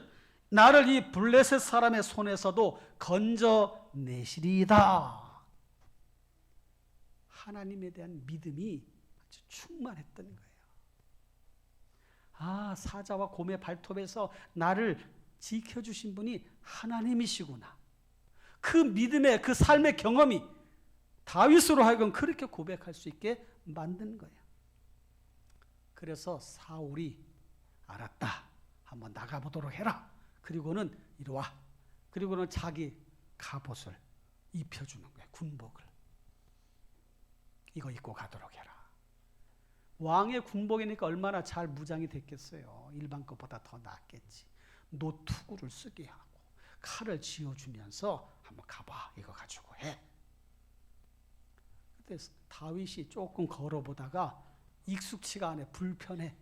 나를 이 블레셋 사람의 손에서도 건져내시리이다. 하나님에 대한 믿음이 아주 충만했던 거예요. 아, 사자와 곰의 발톱에서 나를 지켜주신 분이 하나님이시구나. 그 믿음의 그 삶의 경험이 다윗으로 하여금 그렇게 고백할 수 있게 만든 거예요. 그래서 사울이 알았다. 한번 나가보도록 해라. 그리고는 이리 와. 그리고는 자기 갑옷을 입혀주는 거예요. 군복을. 이거 입고 가도록 해라. 왕의 군복이니까 얼마나 잘 무장이 됐겠어요. 일반 것보다 더 낫겠지. 노투구를 쓰게 하고 칼을 쥐어주면서 한번 가봐. 이거 가지고 해. 그때 다윗이 조금 걸어보다가 익숙치가 않아 불편해.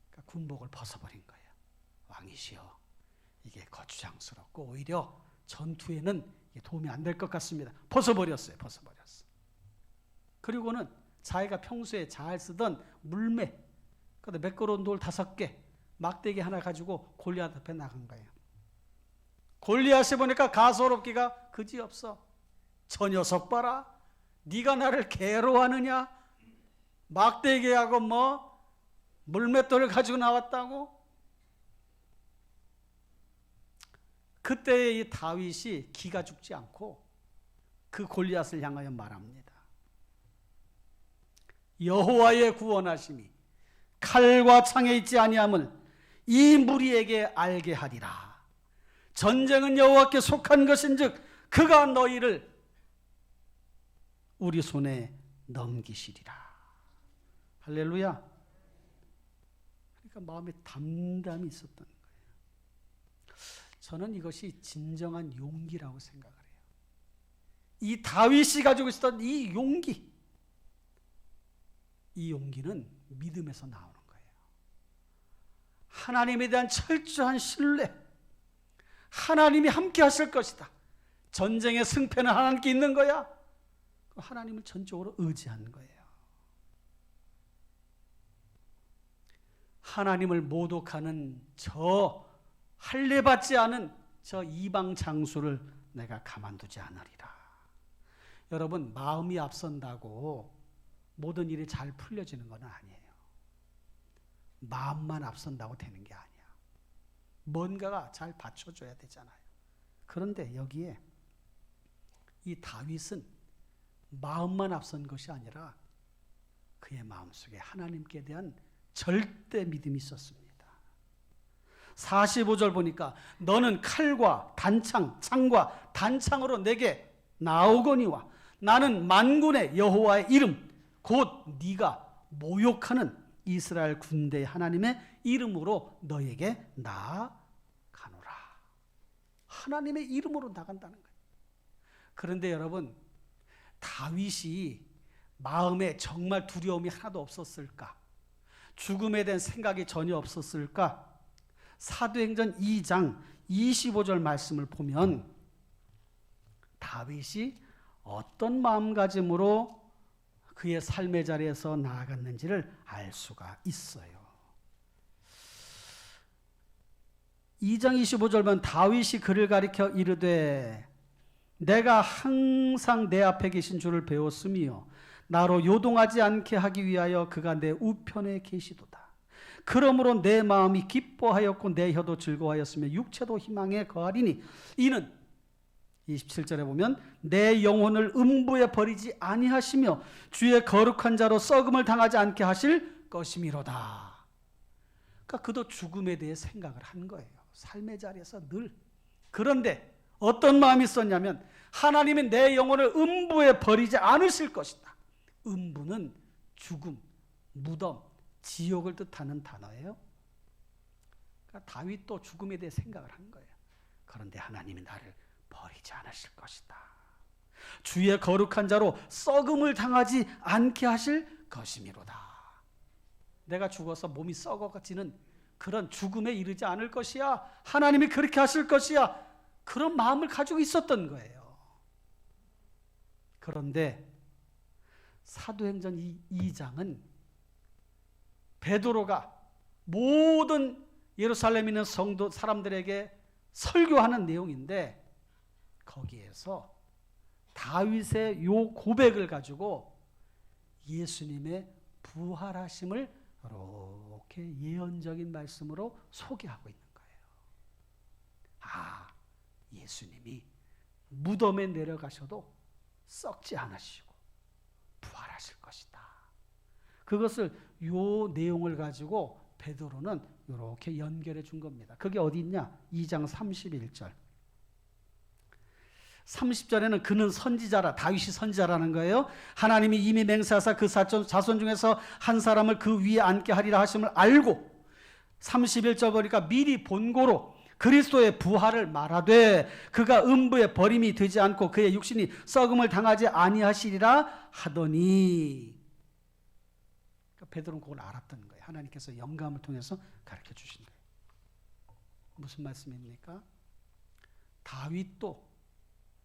그러니까 군복을 벗어버린 거예요. 왕이시여, 이게 거추장스럽고 오히려 전투에는 도움이 안 될 것 같습니다. 벗어버렸어요. 그리고는 자기가 평소에 잘 쓰던 물매, 매끄러운 돌 5개, 막대기 하나 가지고 골리앗 앞에 나간 거예요. 골리앗이 보니까 가소롭기가 그지없어. 저 녀석 봐라. 네가 나를 괴로워하느냐? 막대기하고 물맷돌을 가지고 나왔다고? 그때 이 다윗이 기가 죽지 않고 그 골리앗을 향하여 말합니다. 여호와의 구원하심이 칼과 창에 있지 아니함을 이 무리에게 알게 하리라. 전쟁은 여호와께 속한 것인즉 그가 너희를 우리 손에 넘기시리라. 할렐루야. 그러니까 마음에 담담이 있었던 거예요. 저는 이것이 진정한 용기라고 생각을 해요. 이 다윗이 가지고 있었던 이 용기, 이 용기는 믿음에서 나오는 거예요. 하나님에 대한 철저한 신뢰, 하나님이 함께 하실 것이다. 전쟁의 승패는 하나님께 있는 거야. 하나님을 전적으로 의지하는 거예요. 하나님을 모독하는 저 할례받지 않은 저 이방 장수를 내가 가만두지 않으리라. 여러분, 마음이 앞선다고 모든 일이 잘 풀려지는 건 아니에요. 마음만 앞선다고 되는 게 아니야. 뭔가가 잘 받쳐줘야 되잖아요. 그런데 여기에 이 다윗은 마음만 앞선 것이 아니라 그의 마음속에 하나님께 대한 절대 믿음이 있었습니다. 45절 보니까 너는 칼과 단창, 창과 단창으로 내게 나오거니와 나는 만군의 여호와의 이름 곧 네가 모욕하는 이스라엘 군대의 하나님의 이름으로 너에게 나아가노라. 하나님의 이름으로 나간다는 거예요. 그런데 여러분, 다윗이 마음에 정말 두려움이 하나도 없었을까? 죽음에 대한 생각이 전혀 없었을까? 사도행전 2장 25절 말씀을 보면 다윗이 어떤 마음가짐으로 그의 삶의 자리에서 나아갔는지를 알 수가 있어요. 2장 25절 보면 다윗이 그를 가리켜 이르되 내가 항상 내 앞에 계신 줄을 배웠으며 나로 요동하지 않게 하기 위하여 그가 내 우편에 계시도다. 그러므로 내 마음이 기뻐하였고 내 혀도 즐거워하였으며 육체도 희망에 거하리니 이는 27절에 보면 내 영혼을 음부에 버리지 아니하시며 주의 거룩한 자로 썩음을 당하지 않게 하실 것이미로다. 그러니까 그도 죽음에 대해 생각을 한 거예요. 삶의 자리에서 늘. 그런데 어떤 마음이 있었냐면 하나님이 내 영혼을 음부에 버리지 않으실 것이다. 음부는 죽음, 무덤, 지옥을 뜻하는 단어예요. 그러니까 다윗도 죽음에 대해 생각을 한 거예요. 그런데 하나님이 나를 버리지 않으실 것이다. 주의 거룩한 자로 썩음을 당하지 않게 하실 것이미로다. 내가 죽어서 몸이 썩어지는 그런 죽음에 이르지 않을 것이야. 하나님이 그렇게 하실 것이야. 그런 마음을 가지고 있었던 거예요. 그런데 사도행전 2장은 베드로가 모든 예루살렘에 있는 성도 사람들에게 설교하는 내용인데, 거기에서 다윗의 요 고백을 가지고 예수님의 부활하심을 이렇게 예언적인 말씀으로 소개하고 있는 거예요. 아, 예수님이 무덤에 내려가셔도 썩지 않으시고 부활하실 것이다. 그것을 요 내용을 가지고 베드로는 이렇게 연결해 준 겁니다. 그게 어디 있냐? 2장 31절. 30절에는 그는 선지자라, 다윗이 선지자라는 거예요. 하나님이 이미 맹세하사 그 자손 중에서 한 사람을 그 위에 앉게 하리라 하심을 알고, 31절 보니까 미리 본고로 그리스도의 부활을 말하되 그가 음부에 버림이 되지 않고 그의 육신이 썩음을 당하지 아니하시리라 하더니, 그러니까 베드로는 그걸 알았던 거예요. 하나님께서 영감을 통해서 가르쳐 주신 거예요. 무슨 말씀입니까? 다윗도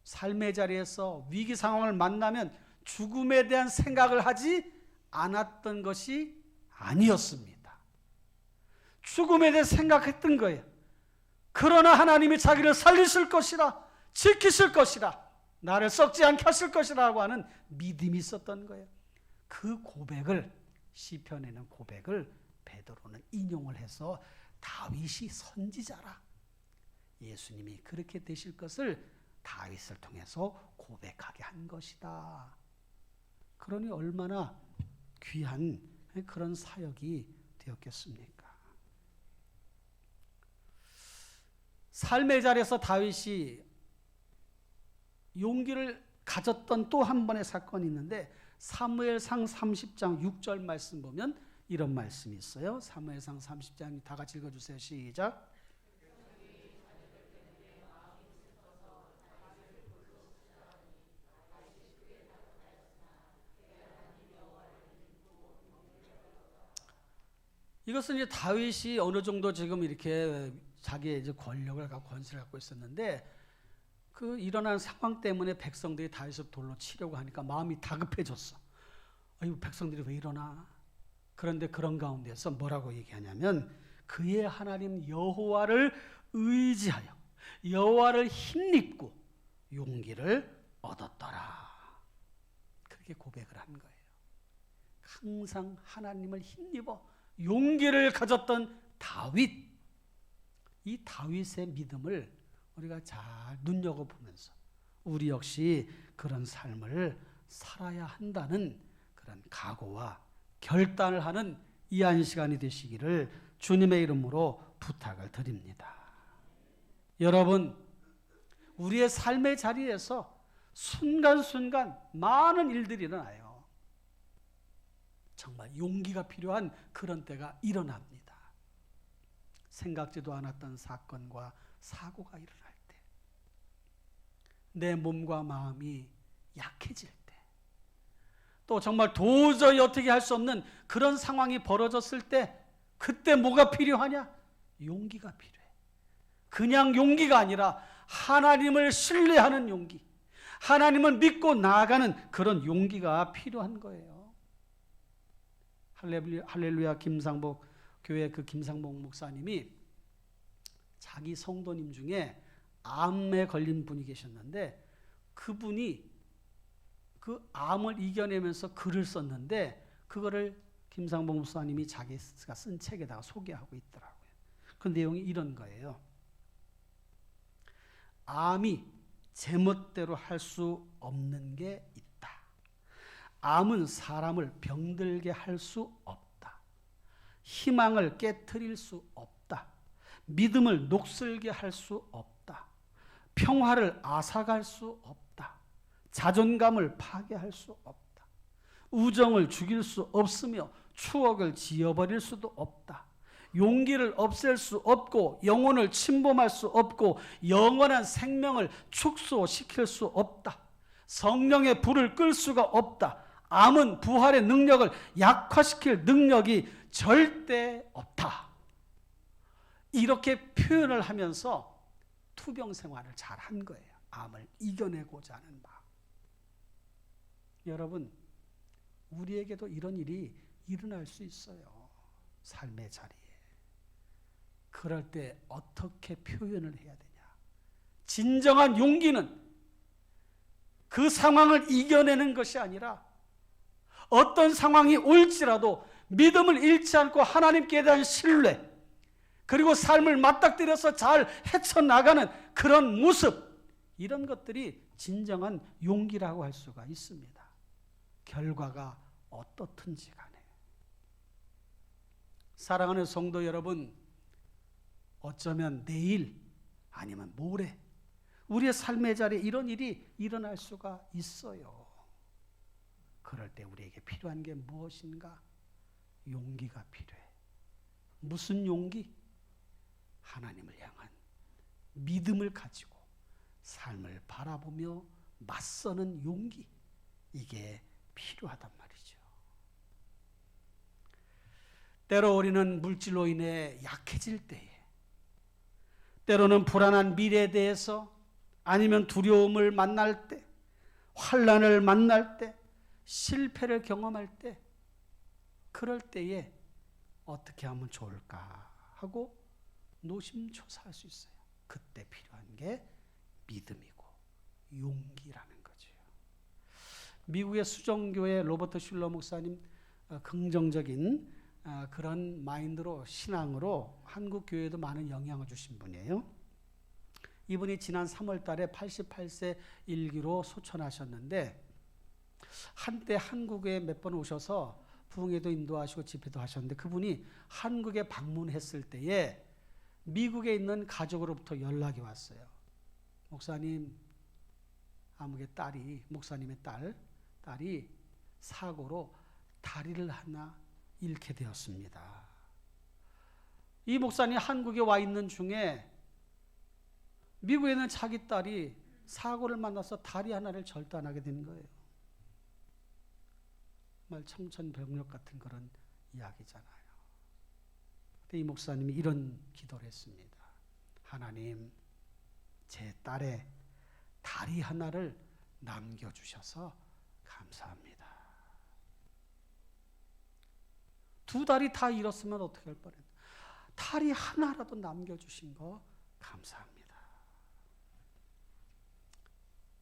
삶의 자리에서 위기 상황을 만나면 죽음에 대한 생각을 하지 않았던 것이 아니었습니다. 죽음에 대해 생각했던 거예요. 그러나 하나님이 자기를 살리실 것이라, 지키실 것이라, 나를 썩지 않게 하실 것이라고 하는 믿음이 있었던 거예요. 그 고백을, 시편에는 고백을 베드로는 인용을 해서 다윗이 선지자라, 예수님이 그렇게 되실 것을 다윗을 통해서 고백하게 한 것이다. 그러니 얼마나 귀한 그런 사역이 되었겠습니까? 삶의 자리에서 다윗이 용기를 가졌던 또 한 번의 사건이 있는데, 사무엘상 30장 6절 말씀 보면 이런 말씀이 있어요. 사무엘상 30장 다 같이 읽어주세요. 시작. 이것은 이제 다윗이 어느 정도 지금 이렇게 자기의 이제 권력을 갖고 권세를 갖고 있었는데, 그 일어난 상황 때문에 백성들이 다윗을 돌로 치려고 하니까 마음이 다급해졌어. 아유, 백성들이 왜 이러나? 그런데 그런 가운데서 뭐라고 얘기하냐면, 그의 하나님 여호와를 의지하여 여호와를 힘입고 용기를 얻었더라. 그렇게 고백을 한 거예요. 항상 하나님을 힘입어 용기를 가졌던 다윗, 이 다윗의 믿음을 우리가 잘 눈여겨보면서 우리 역시 그런 삶을 살아야 한다는 그런 각오와 결단을 하는 이 한 시간이 되시기를 주님의 이름으로 부탁을 드립니다. 여러분, 우리의 삶의 자리에서 순간순간 많은 일들이 일어나요. 정말 용기가 필요한 그런 때가 일어납니다. 생각지도 않았던 사건과 사고가 일어날 때, 내 몸과 마음이 약해질 때, 또 정말 도저히 어떻게 할 수 없는 그런 상황이 벌어졌을 때, 그때 뭐가 필요하냐? 용기가 필요해. 그냥 용기가 아니라 하나님을 신뢰하는 용기, 하나님을 믿고 나아가는 그런 용기가 필요한 거예요. 할렐루야 김상복 교회 그 김상복 목사님이 자기 성도님 중에 암에 걸린 분이 계셨는데, 그분이 그 암을 이겨내면서 글을 썼는데, 그거를 김상복 목사님이 자기가 쓴 책에다가 소개하고 있더라고요. 그 내용이 이런 거예요. 암이 제멋대로 할 수 없는 게 있다. 암은 사람을 병들게 할 수 없다. 희망을 깨트릴 수 없다. 믿음을 녹슬게 할 수 없다. 평화를 앗아갈 수 없다. 자존감을 파괴할 수 없다. 우정을 죽일 수 없으며 추억을 지워버릴 수도 없다. 용기를 없앨 수 없고 영혼을 침범할 수 없고 영원한 생명을 축소시킬 수 없다. 성령의 불을 끌 수가 없다. 암은 부활의 능력을 약화시킬 능력이 절대 없다. 이렇게 표현을 하면서 투병 생활을 잘한 거예요. 암을 이겨내고자 하는 마음. 여러분, 우리에게도 이런 일이 일어날 수 있어요. 삶의 자리에. 그럴 때 어떻게 표현을 해야 되냐? 진정한 용기는 그 상황을 이겨내는 것이 아니라 어떤 상황이 올지라도 믿음을 잃지 않고 하나님께 대한 신뢰, 그리고 삶을 맞닥뜨려서 잘 헤쳐나가는 그런 모습, 이런 것들이 진정한 용기라고 할 수가 있습니다. 결과가 어떻든지 간에. 사랑하는 성도 여러분, 어쩌면 내일 아니면 모레 우리의 삶의 자리에 이런 일이 일어날 수가 있어요. 그럴 때 우리에게 필요한 게 무엇인가? 용기가 필요해. 무슨 용기? 하나님을 향한 믿음을 가지고 삶을 바라보며 맞서는 용기. 이게 필요하단 말이죠. 때로 우리는 물질로 인해 약해질 때에, 때로는 불안한 미래에 대해서, 아니면 두려움을 만날 때, 환난을 만날 때, 실패를 경험할 때, 그럴 때에 어떻게 하면 좋을까 하고 노심초사할 수 있어요. 그때 필요한 게 믿음이고 용기라는 거죠. 미국의 수정교회 로버트 슐러 목사님, 긍정적인 그런 마인드로, 신앙으로 한국 교회에도 많은 영향을 주신 분이에요. 이분이 지난 3월 달에 88세 일기로 소천하셨는데, 한때 한국에 몇 번 오셔서 부흥회도 인도하시고 집회도 하셨는데, 그분이 한국에 방문했을 때에 미국에 있는 가족으로부터 연락이 왔어요. 목사님, 아무개 딸이, 목사님의 딸이 사고로 다리를 하나 잃게 되었습니다. 이 목사님 한국에 와 있는 중에 미국에 있는 자기 딸이 사고를 만나서 다리 하나를 절단하게 된 거예요. 정말 청천벽력 같은 그런 이야기잖아요. 근데 이 목사님이 이런 기도를 했습니다. 하나님, 제 딸의 다리 하나를 남겨주셔서 감사합니다. 두 다리 다 잃었으면 어떻게 할 뻔했나. 다리 하나라도 남겨주신 거 감사합니다.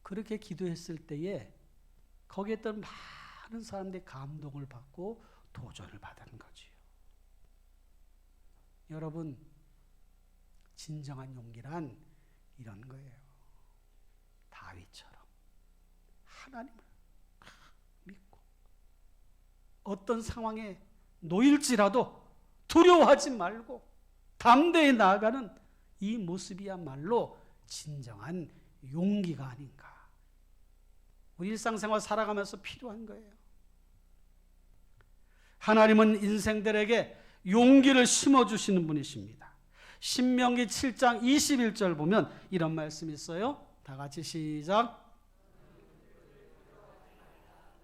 그렇게 기도했을 때에 거기에 있던 많은 사람들이 감동을 받고 도전을 받은 거지요. 여러분, 진정한 용기란 이런 거예요. 다윗처럼 하나님을 믿고 어떤 상황에 놓일지라도 두려워하지 말고 담대히 나아가는 이 모습이야말로 진정한 용기가 아닌가. 우리 일상생활 살아가면서 필요한 거예요. 하나님은 인생들에게 용기를 심어주시는 분이십니다. 신명기 7장 21절 보면 이런 말씀이 있어요. 다 같이 시작.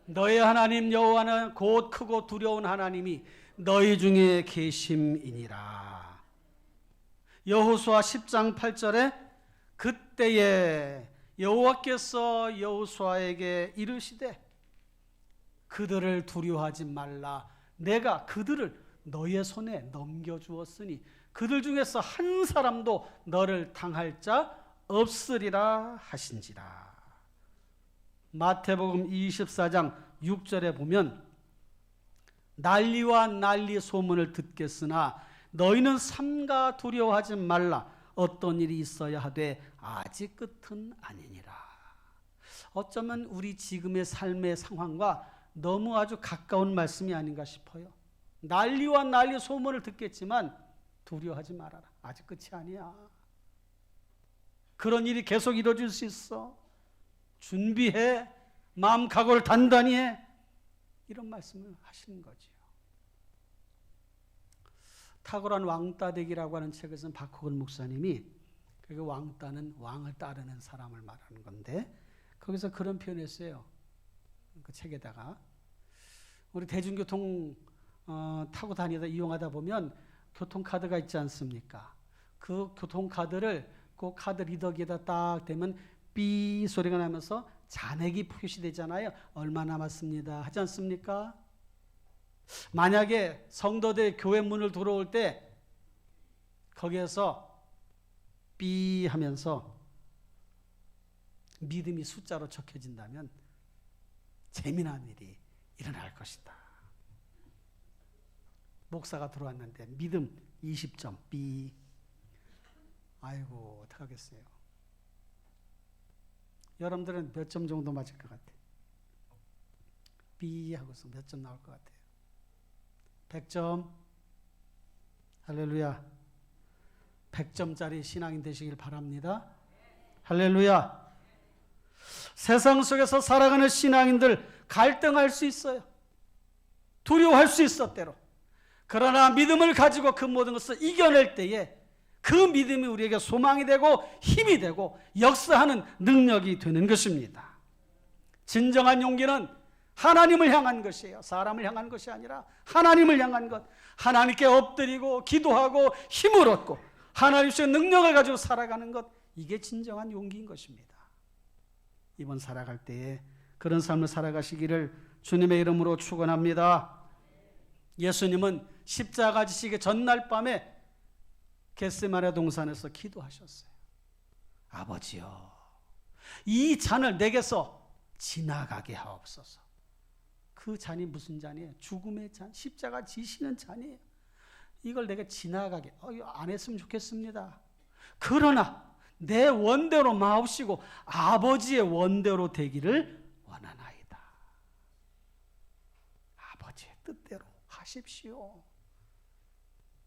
너희 하나님 여호와는 곧 크고 두려운 하나님이 너희 중에 계심이니라. 여호수아 10장 8절에 그때에 여호와께서 여호수아에게 이르시되 그들을 두려워하지 말라. 내가 그들을 너의 손에 넘겨주었으니 그들 중에서 한 사람도 너를 당할 자 없으리라 하신지라. 마태복음 24장 6절에 보면 난리와 난리 소문을 듣겠으나 너희는 삼가 두려워하지 말라. 어떤 일이 있어야 하되 아직 끝은 아니니라. 어쩌면 우리 지금의 삶의 상황과 너무 아주 가까운 말씀이 아닌가 싶어요. 난리와 난리 소문을 듣겠지만 두려워하지 말아라. 아직 끝이 아니야. 그런 일이 계속 이루어질 수 있어. 준비해. 마음 각오를 단단히 해. 이런 말씀을 하시는 거지요. 탁월한 왕따되기라고 하는 책에서는 박호근 목사님이 그 왕따는 왕을 따르는 사람을 말하는 건데 거기서 그런 표현을 했어요. 그 책에다가 우리 대중교통 타고 다니다 이용하다 보면 교통카드가 있지 않습니까? 그 교통카드를 그 카드 리더기에다 딱 대면 삐 소리가 나면서 잔액이 표시되잖아요. 얼마 남았습니다 하지 않습니까? 만약에 성도들 교회 문을 들어올 때 거기에서 삐 하면서 믿음이 숫자로 적혀진다면 재미난 일이 일어날 것이다. 목사가 들어왔는데 믿음 20점 삐. 아이고 어떡하겠어요. 여러분들은 몇 점 정도 맞을 것 같아요? 삐 하고서 몇 점 나올 것 같아요? 100점. 할렐루야. 100점짜리 신앙인 되시길 바랍니다. 할렐루야. 세상 속에서 살아가는 신앙인들 갈등할 수 있어요. 두려워할 수 있어 때로. 그러나 믿음을 가지고 그 모든 것을 이겨낼 때에 그 믿음이 우리에게 소망이 되고 힘이 되고 역사하는 능력이 되는 것입니다. 진정한 용기는 하나님을 향한 것이에요. 사람을 향한 것이 아니라 하나님을 향한 것. 하나님께 엎드리고 기도하고 힘을 얻고 하나님의 능력을 가지고 살아가는 것. 이게 진정한 용기인 것입니다. 이번 살아갈 때에 그런 삶을 살아가시기를 주님의 이름으로 축원합니다. 예수님은 십자가 지시기 전날 밤에 겟세마네 동산에서 기도하셨어요. 아버지여, 이 잔을 내게서 지나가게 하옵소서. 그 잔이 무슨 잔이에요? 죽음의 잔, 십자가 지시는 잔이에요. 이걸 내가 지나가게 안 했으면 좋겠습니다. 그러나 내 원대로 마옵시고 아버지의 원대로 되기를 원하나이다. 아버지의 뜻대로 하십시오.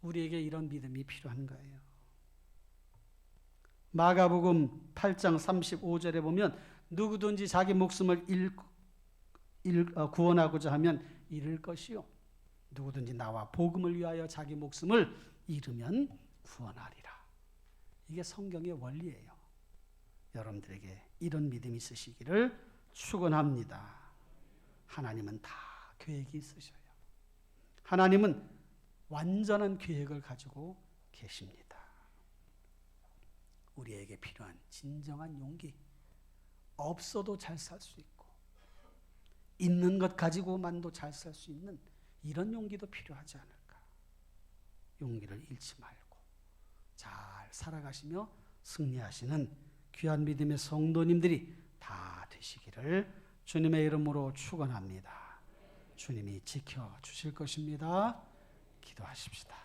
우리에게 이런 믿음이 필요한 거예요. 마가복음 8장 35절에 보면 누구든지 자기 목숨을 구원하고자 하면 잃을 것이요 누구든지 나와 복음을 위하여 자기 목숨을 잃으면 구원하리라. 이게 성경의 원리예요. 여러분들에게 이런 믿음이 있으시기를 축원합니다. 하나님은 다 계획이 있으셔요. 하나님은 완전한 계획을 가지고 계십니다. 우리에게 필요한 진정한 용기, 없어도 잘 살 수 있고 있는 것 가지고만도 잘 살 수 있는 이런 용기도 필요하지 않을까. 용기를 잃지 말고 잘 살아가시며 승리하시는 귀한 믿음의 성도님들이 다 되시기를 주님의 이름으로 축원합니다. 주님이 지켜주실 것입니다. 기도하십시다.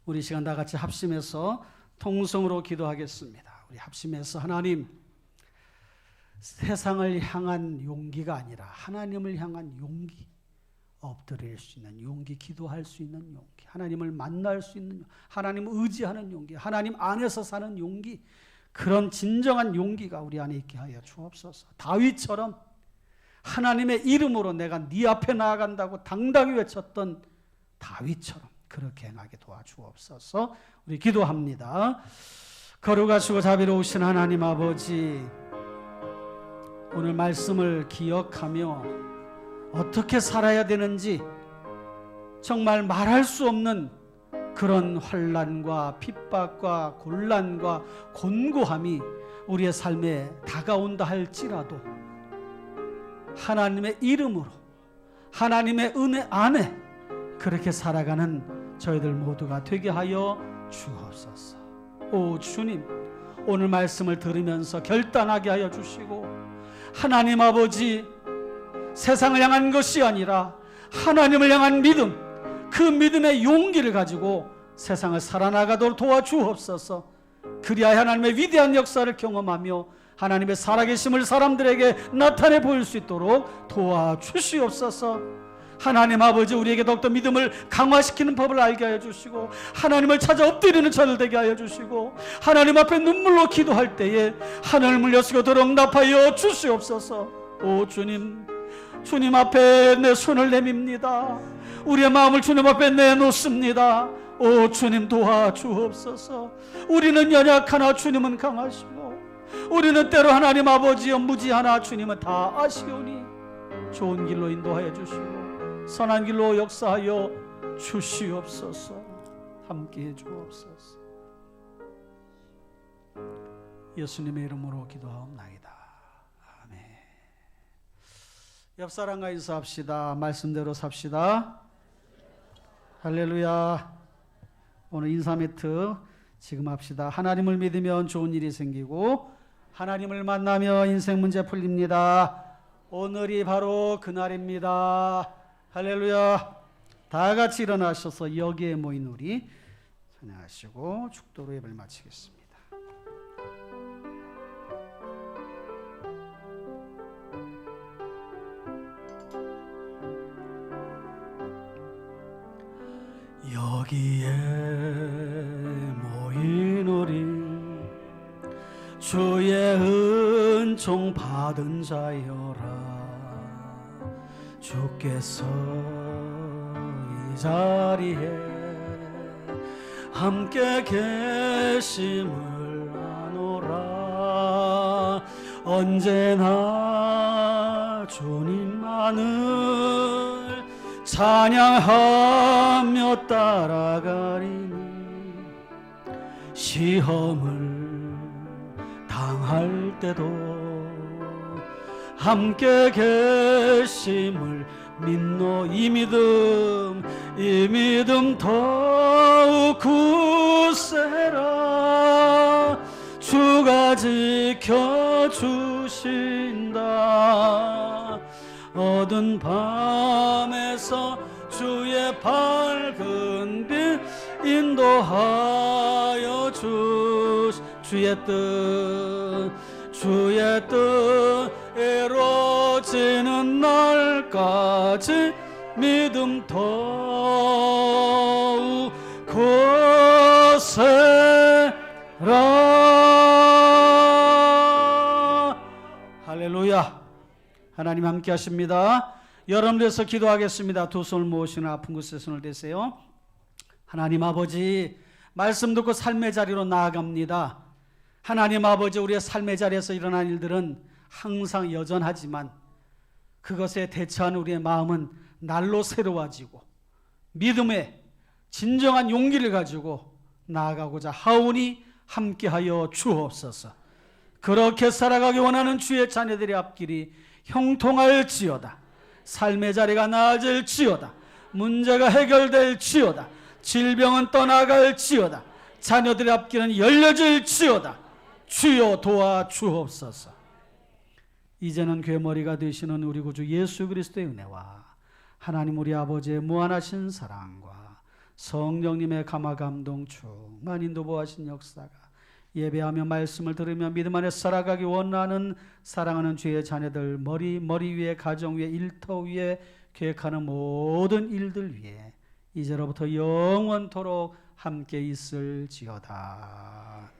우리 시간 다 같이 합심해서 통성으로 기도하겠습니다. 우리 합심해서 하나님, 세상을 향한 용기가 아니라 하나님을 향한 용기, 엎드릴 수 있는 용기, 기도할 수 있는 용기, 하나님을 만날 수 있는 용기, 하나님을 의지하는 용기, 하나님 안에서 사는 용기, 그런 진정한 용기가 우리 안에 있게 하여 주옵소서. 다윗처럼 하나님의 이름으로 내가 네 앞에 나아간다고 당당히 외쳤던 다윗처럼 그렇게 행하게 도와주옵소서. 우리 기도합니다. 거룩하시고 자비로우신 하나님 아버지, 오늘 말씀을 기억하며 어떻게 살아야 되는지 정말 말할 수 없는 그런 환난과 핍박과 곤란과 곤고함이 우리의 삶에 다가온다 할지라도 하나님의 이름으로 하나님의 은혜 안에 그렇게 살아가는 저희들 모두가 되게 하여 주옵소서. 오 주님, 오늘 말씀을 들으면서 결단하게 하여 주시고 하나님 아버지, 세상을 향한 것이 아니라 하나님을 향한 믿음, 그 믿음의 용기를 가지고 세상을 살아나가도록 도와주옵소서. 그리하여 하나님의 위대한 역사를 경험하며 하나님의 살아계심을 사람들에게 나타내 보일 수 있도록 도와주시옵소서. 하나님 아버지, 우리에게 더욱더 믿음을 강화시키는 법을 알게 하여 주시고 하나님을 찾아 엎드리는 저를 되게 하여 주시고 하나님 앞에 눈물로 기도할 때에 하늘을 물려쓰고 더러 응답하여 주시옵소서. 오 주님, 주님 앞에 내 손을 내밉니다. 우리의 마음을 주님 앞에 내놓습니다. 오 주님 도와주옵소서. 우리는 연약하나 주님은 강하시고, 우리는 때로 하나님 아버지여 무지하나 주님은 다 아시오니 좋은 길로 인도하여 주시고 선한 길로 역사하여 주시옵소서. 함께해 주옵소서. 예수님의 이름으로 기도하옵나이다. 아멘. 옆 사람과 인사합시다. 말씀대로 삽시다. 할렐루야. 오늘 인사 매트 지금 합시다. 하나님을 믿으면 좋은 일이 생기고 하나님을 만나면 인생 문제 풀립니다. 오늘이 바로 그날입니다. 할렐루야. 다 같이 일어나셔서 여기에 모인 우리 찬양하시고 축도로 예배를 마치겠습니다. 여기에 모인 우리 주의 은총 받은 자여라. 주께서 이 자리에 함께 계심을 아노라. 언제나 주님만을 찬양하며 따라가리니 시험을 당할 때도 함께 계심을 믿노. 이 믿음 더욱 굳세라. 주가 지켜주신다. 어두운 밤에서 주의 밝은 빛 인도하여 주의 뜻 이루어지는 날까지 믿음 더욱 굳세라. 할렐루야. 하나님 함께 하십니다. 여러분들에서 기도하겠습니다. 두 손을 모으시는 아픈 곳에 손을 대세요. 하나님 아버지, 말씀 듣고 삶의 자리로 나아갑니다. 하나님 아버지, 우리의 삶의 자리에서 일어난 일들은 항상 여전하지만 그것에 대처하는 우리의 마음은 날로 새로워지고 믿음의 진정한 용기를 가지고 나아가고자 하오니 함께하여 주옵소서. 그렇게 살아가기 원하는 주의 자녀들의 앞길이 형통할지어다. 삶의 자리가 나아질지어다. 문제가 해결될지어다. 질병은 떠나갈지어다. 자녀들의 앞길은 열려질지어다. 주여 도와주옵소서. 이제는 괴머리가 되시는 우리 구주 예수 그리스도의 은혜와 하나님 우리 아버지의 무한하신 사랑과 성령님의 감화 감동 충만 인도보하신 역사가 예배하며 말씀을 들으며 믿음 안에 살아가기 원하는 사랑하는 주의 자녀들 머리 위에 가정 위에 일터 위에 계획하는 모든 일들 위에 이제로부터 영원토록 함께 있을지어다.